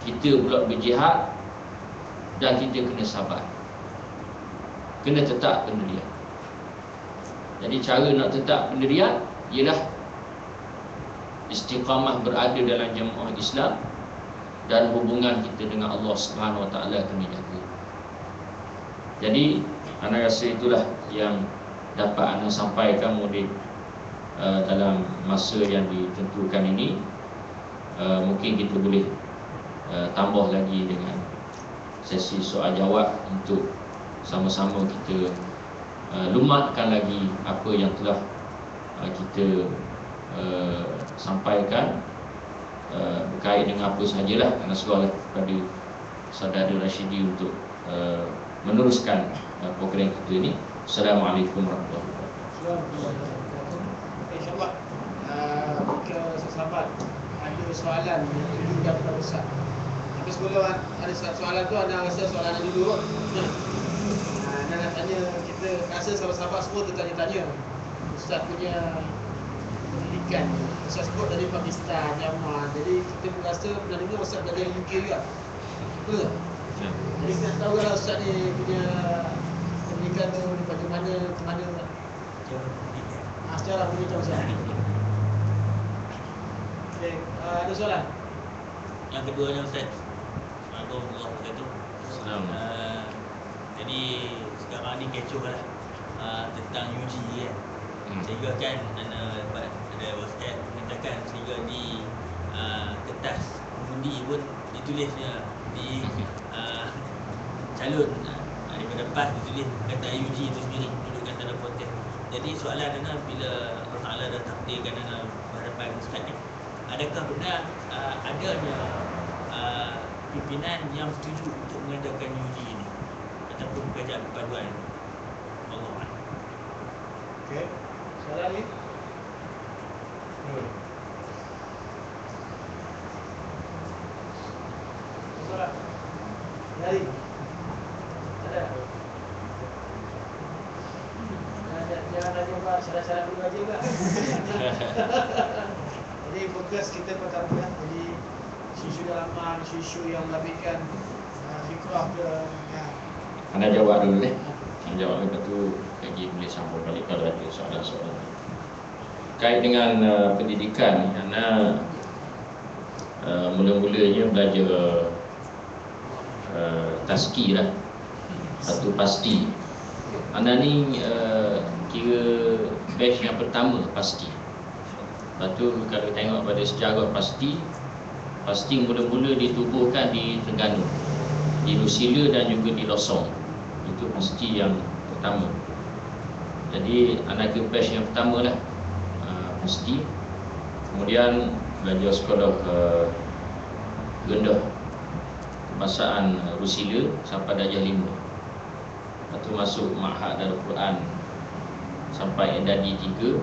kita pula berjihad, dan kita kena sabar, kena tetap pendirian. Jadi cara nak tetap pendirian ialah istiqamah berada dalam jemaah Islam, dan hubungan kita dengan Allah Subhanahu Wa Taala kena jaga. Jadi ana rasa itulah yang dapat ana sampaikan murid dalam masa yang ditentukan ini. Mungkin kita boleh tambah lagi dengan sesi soal jawab untuk sama-sama kita lumatkan lagi apa yang telah kita sampaikan berkait dengan apa sahajalah. Ana soal kepada saudara Rashidi untuk meneruskan program kita ini. Assalamualaikum warahmatullahi wabarakatuh. InsyaAllah jika sahabat ada soalan yang diujukan kepada Ustaz, tapi sebelum ada soalan tu, anda rasa soalan yang dulu anda nak tanya, kita rasa sahabat-sahabat semua tertanya-tanya Ustaz punya pendidikan. Ustaz sebut dari Pakistan, Yaman, jadi kita pun rasa pernah dengar Ustaz dari UK juga, betul tak? Jadi kita nak tahu kalau Ustaz ni punya pendidikan tu daripada mana ke mana, sejarah pendidikan Ustaz. Okay, ada soalan? Yang keduanya Ustaz, Assalamualaikum warahmatullahi wabarakatuh. Jadi sekarang ni kecoh lah tentang UG kan. Sehingga kan ada WhatsApp mengatakan sehingga di kertas pengundi pun ditulisnya di calon daripada PAS ditulis kata UG itu sendiri, dudukkan dalam konteks. Jadi soalan anda, bila Allah Ta'ala dah takdirkan anda berhadapan Ustaz ni, adakah benar adanya pimpinan yang setuju untuk mengadakan UG ini ataupun kerajaan perpaduan? Allah Allah. Okey, soalan ni. Soalan. Dari. Ada. Jangan tanya Pak, salah-salah dulu aja Pak. Jadi fokus kita pertama, jadi isu dalaman, isu yang melebihkan fikrah ke Anda jawab dulu deh. Anda jawab, lepas tu lagi boleh sambung balik kalau ada soalan-soalan. Kait dengan pendidikan ni, Anda mula-mulanya belajar taski lah, satu pasti. Anda ni kira batch yang pertama pasti. Lepas tu kalau tengok pada sejarah pasti mula-mula ditubuhkan di Terengganu, di Lusila dan juga di Losong. Itu pasti yang pertama. Jadi anak ke batch yang pertama lah pasti. Kemudian belajar sekolah rendah kebangsaan Rusila sampai darjah 5. Lepas tu masuk Ma'had Darul Quran sampai Endadi 3.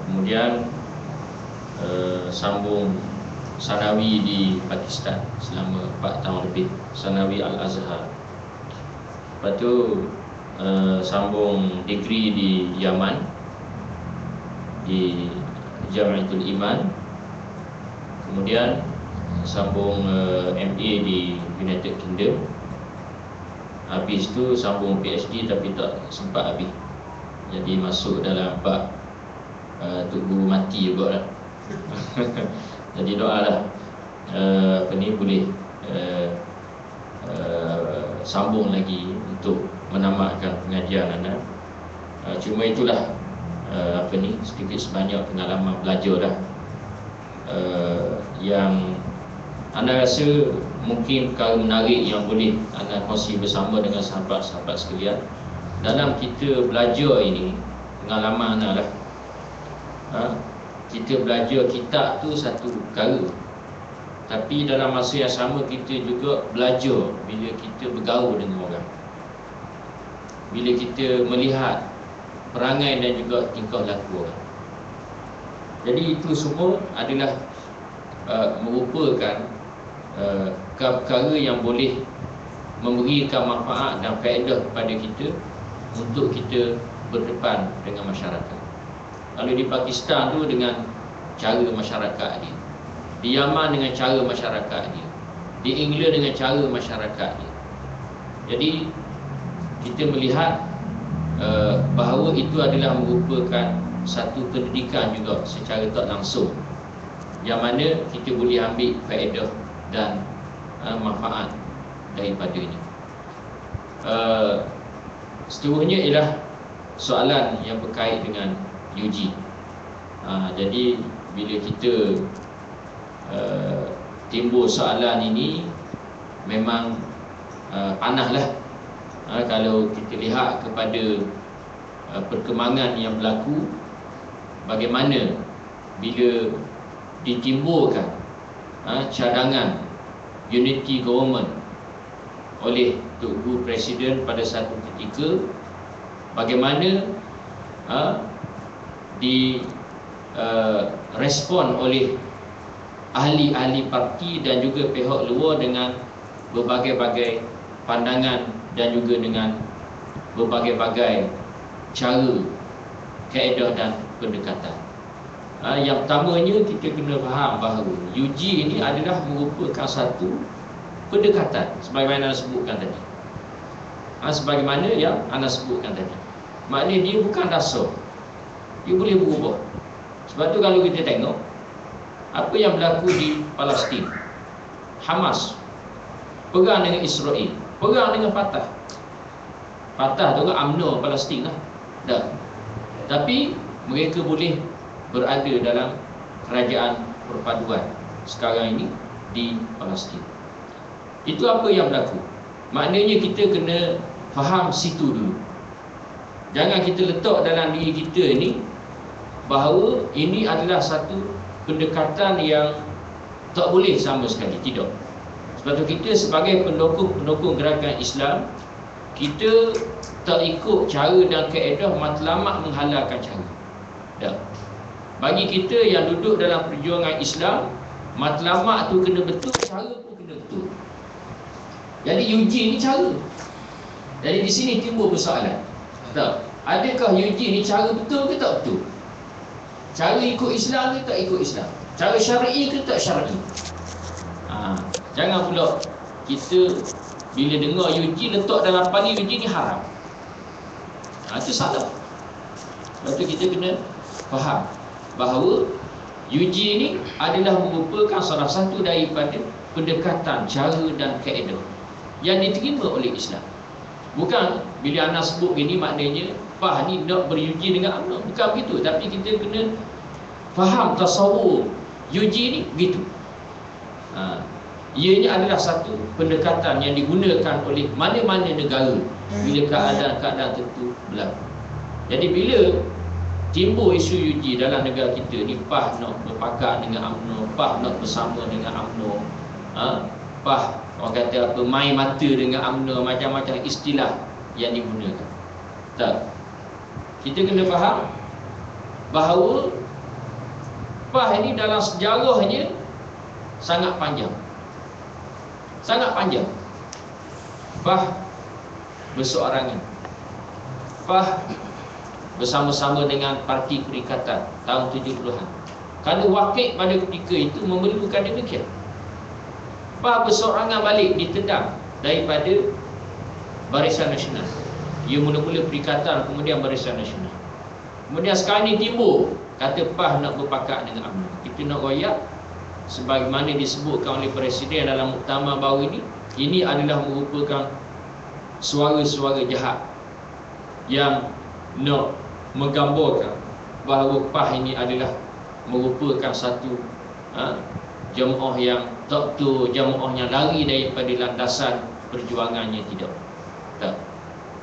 Kemudian sambung Sanawi di Pakistan selama 4 tahun lebih, Sanawi Al-Azhar. Lepas tu sambung degree di Yaman, di Jamiatul Iman. Kemudian sambung MA di United Kingdom. Habis tu sambung PhD tapi tak sempat habis. Jadi masuk dalam bab Tok Guru mati juga lah. Jadi doalah boleh sambung lagi untuk menamatkan pengajian anda. Cuma itulah sedikit sebanyak pengalaman belajar dah. Yang anda rasa mungkin perkara menarik yang boleh anda kongsi bersama dengan sahabat-sahabat sekalian dalam kita belajar ini. Pengalaman anda lah, kita belajar kitab tu satu perkara, tapi dalam masa yang sama kita juga belajar bila kita bergaul dengan orang, bila kita melihat perangai dan juga tingkah laku orang. Jadi itu semua adalah merupakan perkara yang boleh memberikan manfaat dan faedah kepada kita untuk kita berdepan dengan masyarakat. Kalau di Pakistan tu dengan cara masyarakat dia, di Yaman dengan cara masyarakat dia, di England dengan cara masyarakat dia, Jadi kita melihat bahawa itu adalah merupakan satu pendidikan juga secara tak langsung, yang mana kita boleh ambil faedah dan manfaat daripadanya. Seterusnya ialah soalan yang berkait dengan UG. Jadi bila kita timbul soalan ini, memang panahlah. Kalau kita lihat kepada perkembangan yang berlaku, bagaimana bila ditimbulkan cadangan unity government oleh Tugu Presiden pada satu ketika, bagaimana direspon oleh ahli-ahli parti dan juga pihak luar dengan berbagai-bagai pandangan dan juga dengan berbagai-bagai cara, kaedah dan pendekatan. Yang pertamanya kita kena faham bahawa UG ini adalah merupakan satu pendekatan sebagaimana anda sebutkan tadi. Sebagaimana yang anda sebutkan tadi. Maknanya dia bukan dasar. Dia boleh berubah. Sebab tu kalau kita tengok apa yang berlaku di Palestin, Hamas perang dengan Israel, perang dengan Fatah. Fatah tu kan UMNO Palestin lah. Dah. Tapi mereka boleh berada dalam kerajaan perpaduan sekarang ini di Palestin. Itu apa yang berlaku. Maknanya kita kena faham situ dulu. Jangan kita letak dalam diri kita ni bahawa ini adalah satu pendekatan yang tak boleh sama sekali. Tidak. Sebab tu kita sebagai pendukung gerakan Islam, kita tak ikut cara dan kaedah matlamat menghalalkan cara. Tak. Bagi kita yang duduk dalam perjuangan Islam, matlamat tu kena betul, cara pun kena betul. Jadi UG ni cara. Jadi di sini timbul persoalan. Tak. Adakah UG ni cara betul ke tak betul? Cara ikut Islam ke tak ikut Islam? Cara syar'i ke tak syar'i? Jangan pula kita bila dengar UG letak dalam kepala UG ni haram. Itu salah. Sebab tu kita kena faham bahawa UG ni adalah merupakan salah satu daripada pendekatan, cara dan kaedah yang diterima oleh Islam. Bukan bila anda sebut gini maknanya PAH ni nak ber-UG dengan UMNO. Bukan begitu. Tapi kita kena faham tasawur UG ni begitu. Ianya adalah satu pendekatan yang digunakan oleh mana-mana negara bila keadaan-keadaan tertentu berlaku. Jadi bila timbul isu UG dalam negara kita ni, PAH nak berpakat dengan UMNO, PAH nak bersama dengan UMNO, PAH orang kata apa, main mata dengan UMNO, macam-macam istilah yang digunakan. Tak. Kita kena faham bahawa PAH ini dalam sejarahnya sangat panjang. Sangat panjang. PAH berseorangan. PAH bersama-sama dengan Parti Perikatan tahun 70-an. Kerana wakil pada ketika itu memerlukan demikian. PAH berseorangan balik ditendang daripada Barisan Nasional. Ia mula-mula Perikatan, kemudian Barisan Nasional. Kemudian sekarang ni timbul kata PAH nak berpakat dengan UMNO. Kita nak royak sebagaimana disebutkan oleh Presiden dalam muktamar baru ini adalah merupakan suara-suara jahat yang nak menggambarkan bahawa PAH ini adalah merupakan satu jemaah yang tak betul, jemaah yang lari daripada landasan perjuangannya. Tidak. Tak.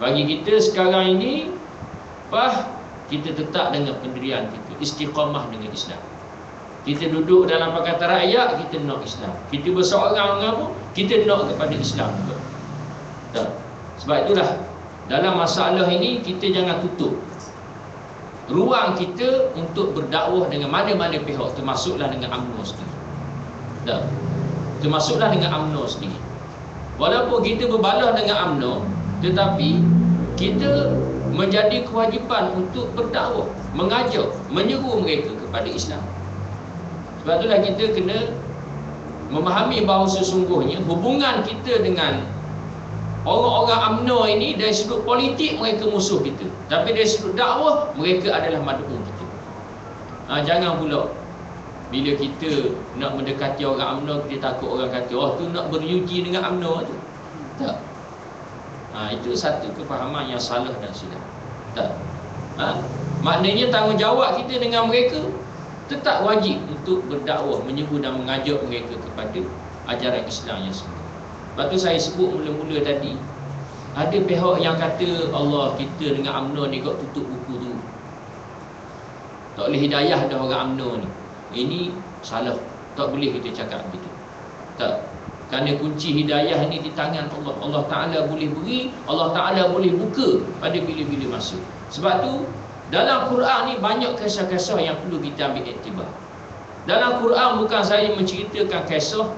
Bagi kita sekarang ini, PAH kita tetap dengan pendirian kita, istiqamah dengan Islam. Kita duduk dalam Pakatan Rakyat, kita nak Islam. Kita berseorang dengan apa? Kita nak kepada Islam juga. Tak. Sebab itulah dalam masalah ini kita jangan tutup ruang kita untuk berdakwah dengan mana-mana pihak, termasuklah dengan UMNO sendiri. Tak. Termasuklah dengan UMNO sendiri. Walaupun kita berbalah dengan UMNO, tetapi kita menjadi kewajipan untuk berdakwah, mengajar, menyeru mereka kepada Islam. Sebab itulah kita kena memahami bahawa sesungguhnya hubungan kita dengan Orang-orang UMNO ini dari sudut politik mereka musuh kita, tapi dari sudut dakwah mereka adalah mad'un kita. Jangan pula bila kita nak mendekati orang UMNO, kita takut orang kata, oh tu nak beruji dengan UMNO tu. Tak. Itu satu kefahaman yang salah dan silap. Tak. Maknanya tanggungjawab kita dengan mereka tetap wajib untuk berdakwah, menyeru dan mengajak mereka kepada ajaran Islam yang sebenar. Lepas tu saya sebut mula-mula tadi, ada pihak yang kata Allah, kita dengan UMNO ni kok tutup buku tu, tak boleh hidayah dah orang UMNO ni. Ini salah. Tak boleh kita cakap begitu. Tak. Kerana kunci hidayah ni di tangan Allah. Allah Ta'ala boleh beri, Allah Ta'ala boleh buka pada bila-bila masa. Sebab tu dalam Quran ni banyak kisah-kisah yang perlu kita ambil iktibar. Dalam Quran bukan saya menceritakan kisah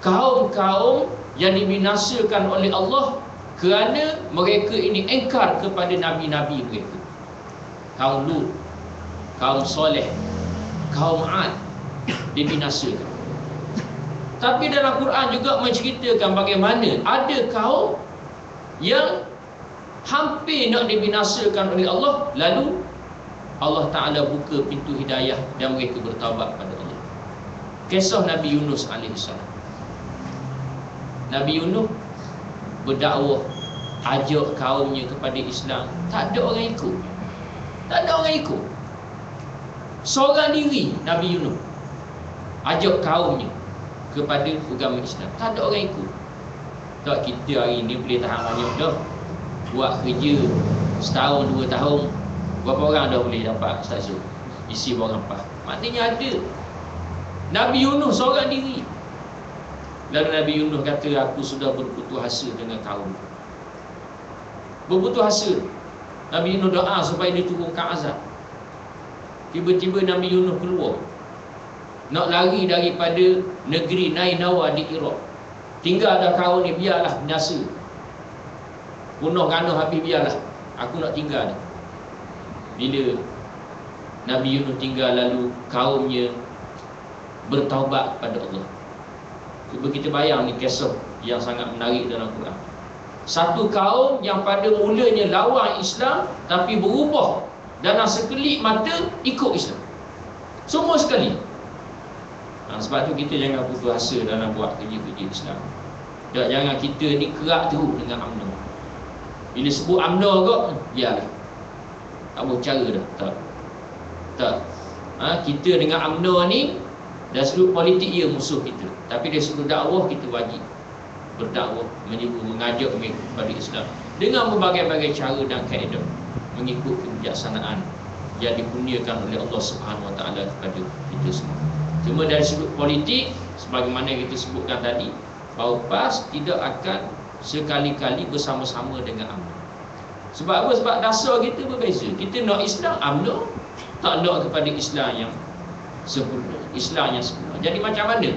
kaum-kaum yang dibinasakan oleh Allah kerana mereka ini engkar kepada nabi-nabi mereka. Kaum Lut, kaum Soleh, kaum Ad dibinasakan. Tapi dalam Quran juga menceritakan bagaimana ada kaum yang hampir nak dibinasakan oleh Allah, lalu Allah Ta'ala buka pintu hidayah dan mereka bertaubat pada Allah. Kisah Nabi Yunus AS. Nabi Yunus berdakwah, ajak kaumnya kepada Islam. Tak ada orang ikut. Tak ada orang ikut. Seorang diri Nabi Yunus ajak kaumnya kepada agama Islam. Tak ada orang ikut. Tak, kita hari ni boleh tahan banyak dah. Buat kerja setahun, 2 tahun, berapa orang dah boleh dapat stasiun isi buang sampah. Maknanya ada. Nabi Yunus seorang diri. Lalu Nabi Yunus kata, aku sudah berputus asa dengan kaum. Berputus asa. Nabi Yunus doa supaya diturunkan azab. Tiba-tiba Nabi Yunus keluar, nak lari daripada negeri Nainawa di Iraq. Tinggal dah kaum ni, biarlah binasa, bunuh ganuh habis, biarlah aku nak tinggal ni. Bila Nabi Yunus tinggal, lalu kaumnya bertaubat kepada Allah. Cuba kita bayang ni kisah yang sangat menarik dalam Quran. Satu kaum yang pada mulanya lawan Islam, tapi berubah dalam sekelip mata ikut Islam. Semua sekali. Sebab tu kita jangan putus asa dalam buat kerja-kerja Islam. Jangan kita ni kerak teruk dengan UMNO. Bila sebut UMNO kok, biarlah, tak boleh cara dah. Tak. Kita dengan UMNO ni dari sudut politik ia musuh kita, tapi dari sudut dakwah kita wajib berdakwah, menyeru, mengajak mereka kepada Islam dengan berbagai-bagai cara dan kaedah, mengikut kebijaksanaan yang dikurniakan oleh Allah Subhanahu Wa Taala kepada kita semua. Cuma dari sudut politik, sebagaimana kita sebutkan tadi, bahawa PAS tidak akan sekali-kali bersama-sama dengan UMNO. Sebab apa? Sebab dasar kita berbeza. Kita nak Islam, UMNO tak nak kepada Islam yang sempurna, Islam yang sempurna. Jadi macam mana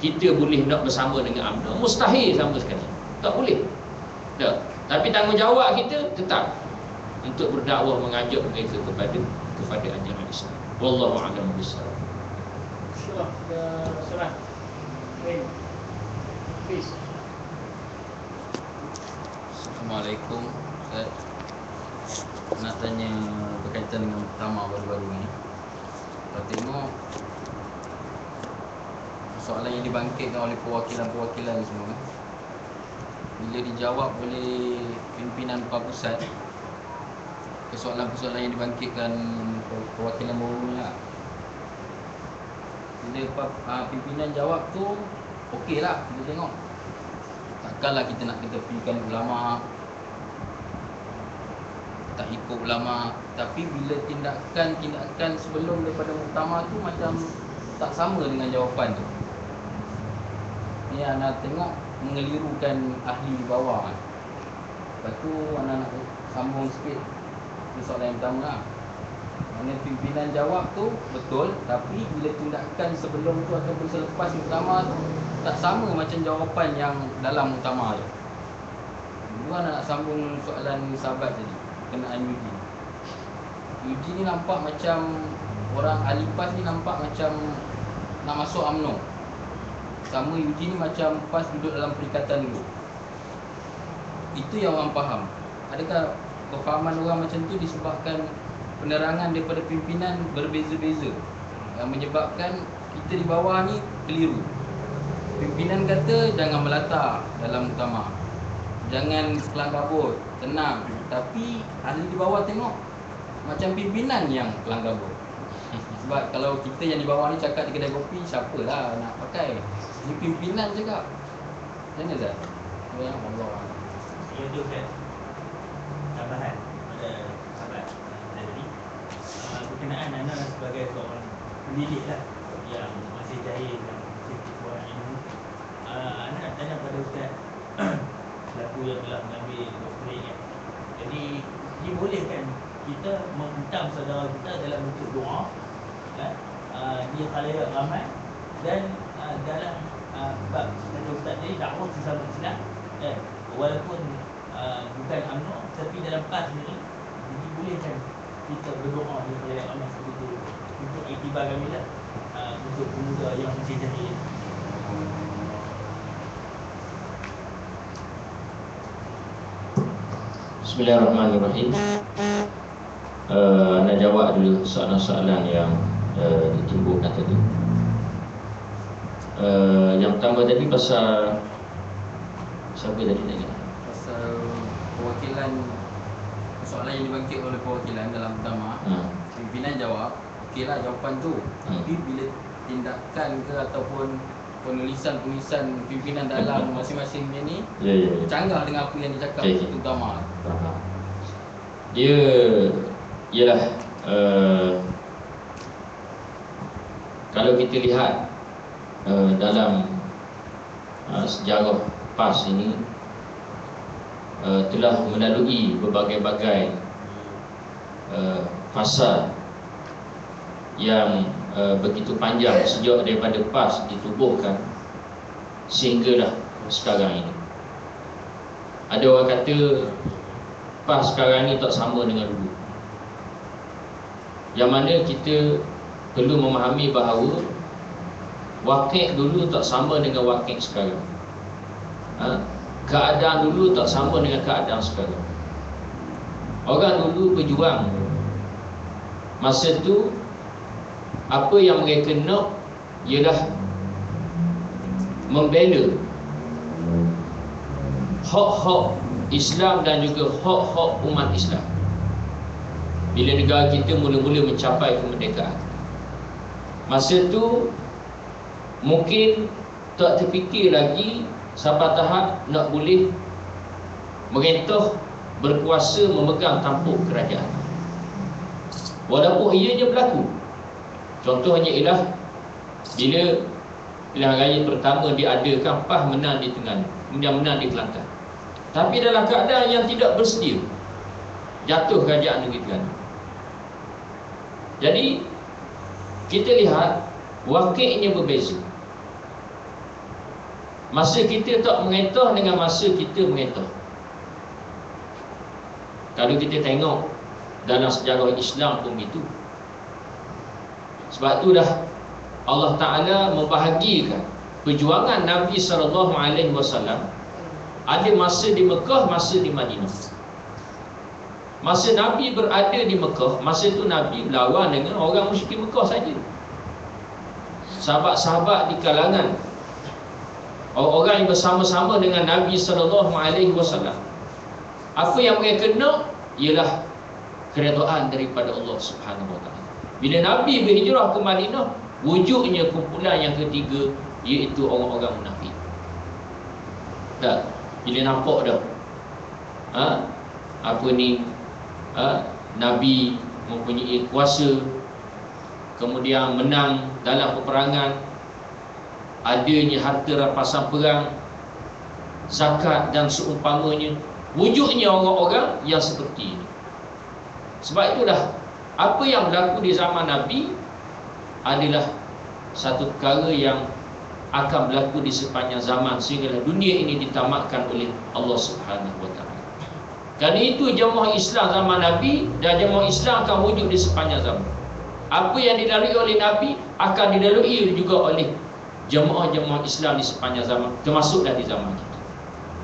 kita boleh nak bersama dengan UMNO? Mustahil sama sekali. Tak boleh. Tak. Tapi tanggungjawab kita tetap untuk berdakwah, mengajak mereka kepada ajaran Islam. Wallahu a'lam bishawab. Salam. Please. Assalamualaikum. Ustaz, nak tanya berkaitan dengan pertama baru-baru ni. Kalau tengok soalan yang dibangkitkan oleh perwakilan-perwakilan semua, bila dijawab oleh pimpinan pusat, persoalan-persoalan yang dibangkitkan perwakilan baru ni lah, bila pimpinan jawab tu okey lah, kita tengok. Takkanlah kita nak ketepikan ulama, tak ikut ulama. Tapi bila tindakan sebelum daripada muktamar tu macam tak sama dengan jawapan tu. Ni anak tengok mengelirukan ahli di bawah. Lepas tu anak nak sambung sikit soalan yang pertama lah. Mana pimpinan jawab tu betul, tapi bila tindakan sebelum tu ataupun selepas muktamar tu tak sama macam jawapan yang dalam muktamar tu. Dua nak sambung soalan sahabat tadi kenaan Yuji. Yuji ni nampak macam orang ahli PAS ni, nampak macam nak masuk UMNO. Sama Yuji ni macam PAS duduk dalam perikatan dulu. Itu yang orang faham. Adakah kefahaman orang macam tu disebabkan penerangan daripada pimpinan berbeza-beza yang menyebabkan kita di bawah ni keliru. Pimpinan kata jangan melata dalam muktamar, jangan kelang kabut, tenang. Tapi ahli di bawah tengok macam pimpinan yang kelang kabut. Sebab kalau kita yang di bawah ni cakap di kedai kopi, siapalah nak pakai? Ini pimpinan cakap. Macam mana Zat? Ya Allah. Saya tu kan tambahan pada sahabat tadi berkenaan Ana sebagai seorang pendidik lah yang masih jahil dalam kekuatan ilmu. Ana nak tanya pada Ustaz selaku yang telah mengambil doktorat kan. Jadi dibolehkan kita menghentam saudara kita dalam bentuk doa kan, di khalayak ramai dan dalam bab kata Ustaz tadi dakwah sesama Islam kan, walaupun bukan UMNO tapi dalam PAS ni dibolehkan kita berdoa di khalayak ramai seperti itu untuk iktibar kami lah, untuk pemuda yang masih jahil. Bismillahirrahmanirrahim. Nak jawab dulu soalan-soalan yang ditimbulkan tadi. Yang pertama tadi pasal siapa tadi tanya? Pasal perwakilan, soalan yang dibangkit oleh perwakilan dalam utama. Pimpinan jawab, okeylah jawapan tu. Tapi bila tindakan ke ataupun penulisan pimpinan dalam masing-masing ni canggah dengan apa yang dicakap utama. Dia ialah kalau kita lihat dalam sejarah PAS ini telah melalui berbagai-bagai fasa yang begitu panjang sejak daripada PAS ditubuhkan sehinggalah sekarang ini. Ada orang kata PAS sekarang ni tak sama dengan dulu. Yang mana kita perlu memahami bahawa wakil dulu tak sama dengan wakil sekarang. Keadaan dulu tak sama dengan keadaan sekarang. Orang dulu berjuang. Masa tu apa yang mereka nak ialah membela hak-hak Islam dan juga hak-hak umat Islam. Bila negara kita mula-mula mencapai kemerdekaan, masa tu mungkin tak terfikir lagi sampai tahap nak boleh merintah, berkuasa, memegang tampuk kerajaan. Walaupun ianya berlaku. Contohnya ialah bila pilihan raya pertama diadakan, PAS menang di Terengganu, kemudian menang di Kelantan. Tapi dalam keadaan yang tidak bersedia, jatuh kerajaan negeri Terengganu. Jadi kita lihat wakilnya berbeza. Masa kita tak mengetah dengan masa kita mengetah. Kalau kita tengok dalam sejarah Islam pun begitu. Sebab tu dah Allah Ta'ala membahagikan perjuangan Nabi SAW. Ada masa di Mekah, masa di Madinah. Masa Nabi berada di Mekah, masa tu Nabi berlawan dengan orang musyrik Mekah saja. Sahabat-sahabat di kalangan orang yang bersama-sama dengan Nabi SAW. Apa yang mereka nak ialah keredaan daripada Allah Subhanahu Wa Taala. Bila Nabi berhijrah ke Madinah, wujudnya kumpulan yang ketiga, iaitu orang-orang munafik. Tak, bila nampak dah Nabi mempunyai kuasa, kemudian menang dalam peperangan, adanya harta rampasan perang, zakat dan seumpamanya, wujudnya orang-orang yang seperti ini. Sebab itulah apa yang berlaku di zaman Nabi adalah satu perkara yang akan berlaku di sepanjang zaman, sehingga dunia ini ditamatkan oleh Allah Subhanahu Wa Taala. Kerana itu jemaah Islam zaman Nabi dan jemaah Islam akan wujud di sepanjang zaman. Apa yang dilalui oleh Nabi akan dilalui juga oleh jemaah-jemaah Islam di sepanjang zaman, termasuklah di zaman kita.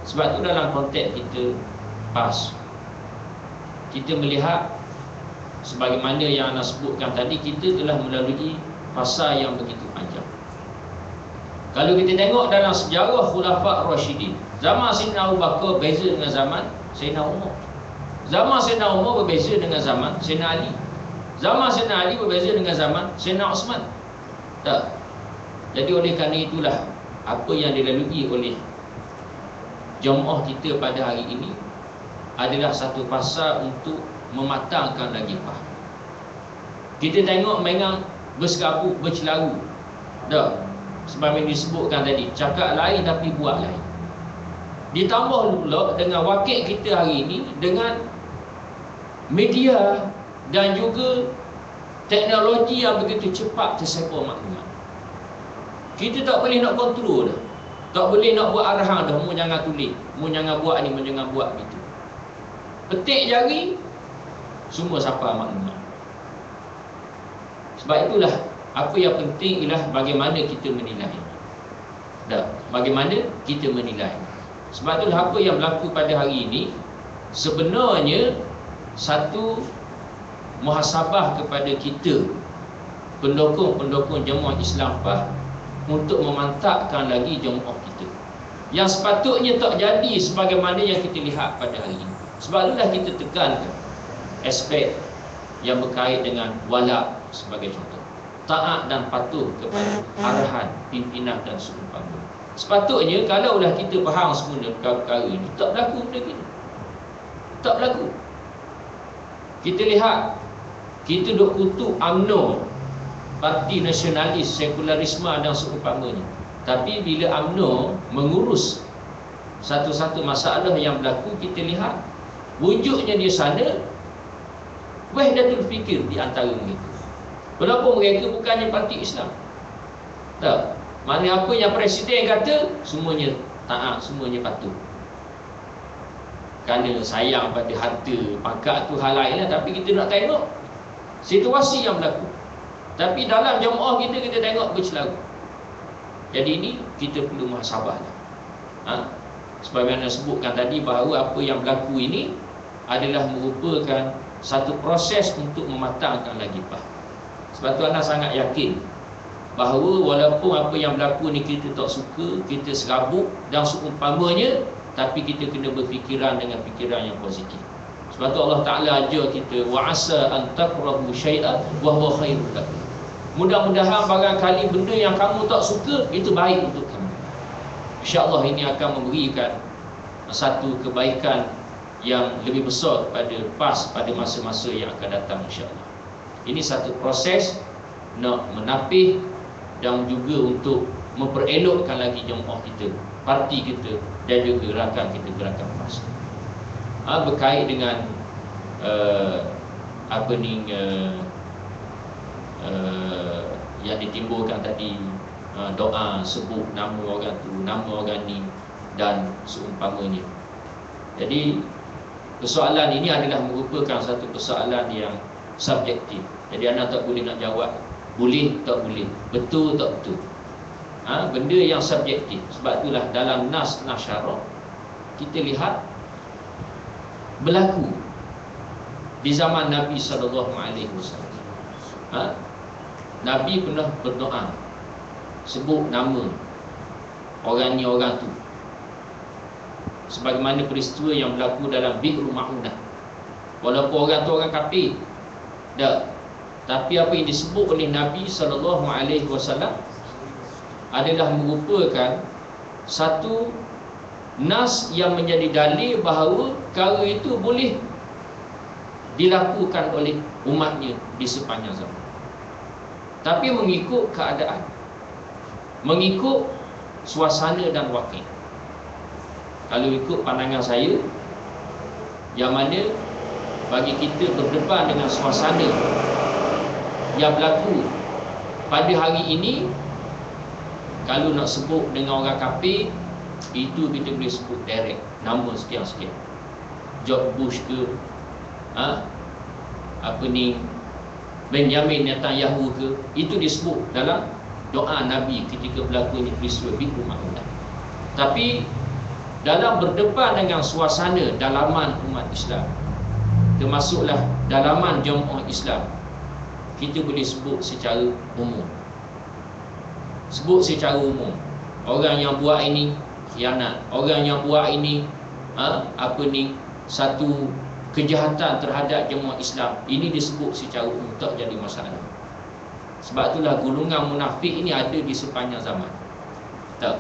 Sebab tu dalam konteks kita PAS, kita melihat sebagaimana yang anda sebutkan tadi, kita telah melalui fasa yang begitu panjang. Kalau kita tengok dalam sejarah Khulafa' Rashidin, zaman Sayyidina Abu Bakar berbeza dengan zaman Sayyidina Umar. Zaman Sayyidina Umar berbeza dengan zaman Sayyidina Ali. Zaman Sayyidina Ali berbeza dengan zaman Sayyidina Osman. Tak. Jadi oleh kerana itulah apa yang dilalui oleh jemaah kita pada hari ini adalah satu fasa untuk mematangkan lagi faham. Kita tengok memang bersekabut, bercelaru. Dah. Sebab yang disebutkan tadi, cakap lain tapi buat lain. Ditambah pula dengan wakil kita hari ini, dengan media dan juga teknologi yang begitu cepat tersepar maklumat. Kita tak boleh nak kontrol dah. Tak boleh nak buat arahan dah. Mu jangan tulis, mu jangan buat ni, mu jangan buat gitu. Petik jari, semua sampai maklumat. Sebab itulah apa yang penting ialah bagaimana kita menilai. Dah, bagaimana kita menilai. Sebab itulah apa yang berlaku pada hari ini sebenarnya satu muhasabah kepada kita, pendukung-pendukung jemaah Islam PAS, untuk memantapkan lagi jemaah kita. Yang sepatutnya tak jadi sebagaimana yang kita lihat pada hari ini. Sebab itulah kita tekankan aspek yang berkait dengan wala sebagai contoh, taat dan patuh kepada arahan pimpinan dan seumpama. Sepatutnya kalaulah kita faham semua perkara ini, tak berlaku benda kita. Tak berlaku. Kita lihat, kita duk kutuk UMNO, Parti Nasionalis Sekularisme dan seumpamanya. Tapi bila UMNO mengurus satu-satu masalah yang berlaku, kita lihat wujudnya di sana wahdatul fikir di antara mereka. Walaupun mereka bukannya parti Islam. Tak. Mana apa yang presiden kata, semuanya taat, semuanya patuh. Kerana sayang pada harta, pangkat tu hal lain lah. Tapi kita nak tengok situasi yang berlaku. Tapi dalam jemaah kita tengok bercelaru. Jadi ini kita perlu muhasabah. Sebagaimana sebutkan tadi bahawa apa yang berlaku ini adalah merupakan satu proses untuk mematangkan lagi PAS. Sebab tu anda sangat yakin bahawa walaupun apa yang berlaku ni kita tak suka, kita serabut dan seumpamanya, tapi kita kena berfikiran dengan fikiran yang positif. Sebab tu Allah Ta'ala ajar kita, wa asa an takrahu syai'an wa huwa khairul lakum. Mudah-mudahan barangkali benda yang kamu tak suka itu baik untuk kamu. InsyaAllah ini akan memberikan satu kebaikan yang lebih besar kepada PAS pada masa-masa yang akan datang, insyaAllah. Ini satu proses nak menapih dan juga untuk memperelokkan lagi jemaah kita, parti kita dan juga gerakan kita, gerakan PAS. Berkait dengan yang ditimbulkan tadi, doa sebut nama orang tu, nama orang ni dan seumpamanya. Jadi persoalan ini adalah merupakan satu persoalan yang subjektif. Jadi anda tak boleh nak jawab boleh tak boleh, betul tak betul. Benda yang subjektif. Sebab itulah dalam nas syarak kita lihat berlaku di zaman Nabi SAW. Nabi pernah berdoa sebut nama orang ni orang tu, sebagaimana peristiwa yang berlaku dalam Bi'ru Ma'unah. Walaupun orang tu orang kafir dah, tapi apa yang disebut oleh Nabi SAW adalah merupakan satu nas yang menjadi dalil bahawa perkara itu boleh dilakukan oleh umatnya di sepanjang zaman. Tapi mengikut keadaan, mengikut suasana dan wakil. Kalau ikut pandangan saya, yang mana bagi kita berdepan dengan suasana yang berlaku pada hari ini, kalau nak sebut dengan orang kafir, itu kita boleh sebut direct, nama sekian-sekian, George Bush ke, Benjamin Netanyahu ke, itu disebut dalam doa Nabi ketika berlakunya peristiwa Bi'ru Ma'unah. Tapi dalam berdepan dengan suasana dalaman umat Islam, termasuklah dalaman jemaah Islam, kita boleh sebut secara umum. Sebut secara umum, orang yang buat ini khianat, orang yang buat ini satu kejahatan terhadap jemaah Islam, ini disebut secara umum, tak jadi masalah. Sebab itulah golongan munafik ini ada di sepanjang zaman. Tak.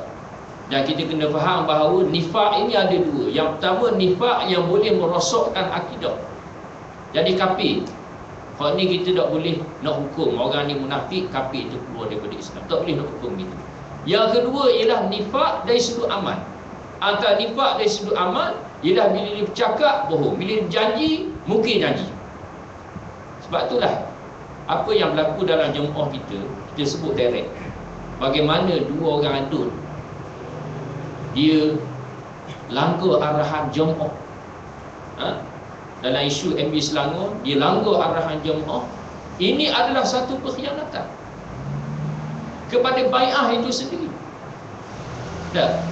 Dan kita kena faham bahawa nifak ini ada dua. Yang pertama, nifak yang boleh merosakkan akidah, jadi kafir. Kalau ni kita tak boleh nak hukum orang ni munafik, kafir, itu keluar daripada Islam. Tak boleh nak hukum gitu. Yang kedua ialah nifak dari sudut amal. Antara nifak dari sudut amal ialah bila dia bercakap bohong, bila dia janji mungkin janji. Sebab itulah apa yang berlaku dalam jemaah kita sebut direct. Bagaimana dua orang adun, dia langgar arahan jemaah. Dalam isu MB Selangor, dia langgar arahan jemaah. Ini adalah satu pengkhianatan kepada bai'ah itu sendiri. Tak.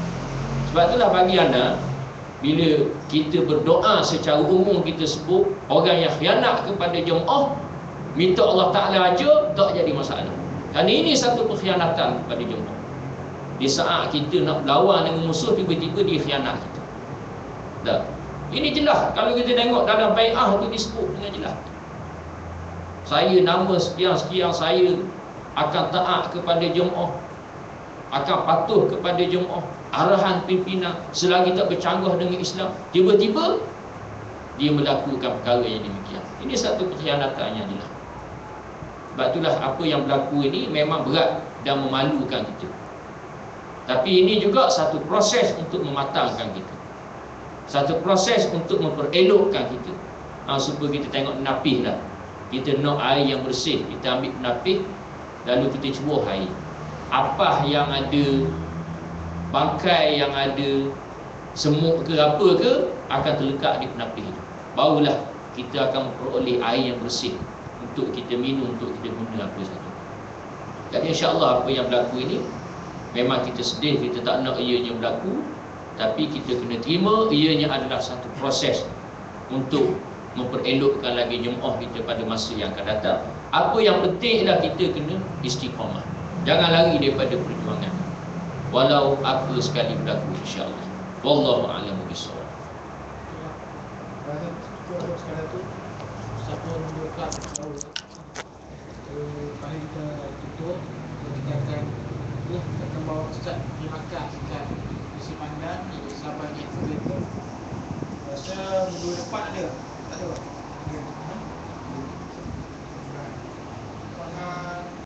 Sebab itulah bagi anda, bila kita berdoa secara umum, kita sebut orang yang khianat kepada jemaah, minta Allah Ta'ala aja, tak jadi masalah. Kerana ini satu pengkhianatan kepada jemaah. Di saat kita nak berlawan dengan musuh, tiba-tiba dia khianat kita. Tak. Ini jelas. Kalau kita tengok dalam bai'ah itu disebut dengan jelas. Saya nama sekian-sekian, saya akan taat kepada jemaah, akan patuh kepada jemaah, arahan pimpinan selagi tak bercanggah dengan Islam. Tiba-tiba dia melakukan perkara yang demikian. Ini satu pengkhianatan yang jelas. Sebab itulah apa yang berlaku ini memang berat dan memalukan kita. Tapi ini juga satu proses untuk mematangkan kita, satu proses untuk memperelokkan kita. Supaya kita tengok napih lah. Kita nak air yang bersih, kita ambil napih, lalu kita cubuh air. Apa yang ada, bangkai yang ada, semut ke apa ke, akan terlekat di penapih itu. Barulah kita akan memperoleh air yang bersih untuk kita minum, untuk kita guna apa saja. Jadi insya-Allah apa yang berlaku ini memang kita sedih, kita tak nak ianya berlaku, tapi kita kena terima ianya adalah satu proses untuk memperelokkan lagi jemaah kita pada masa yang akan datang. Apa yang penting ialah kita kena istiqamah. Jangan lari daripada perjuangan, walau apa sekali berlaku, insya-Allah. Wallahu a'lam bishawab. Sekarang tu siapa membuka kali kita tutup, kita akan bawa Ustaz pergi makan dekat Isi Pandan, di Sabah ni. Rasa minggu depan ada. Tak ada.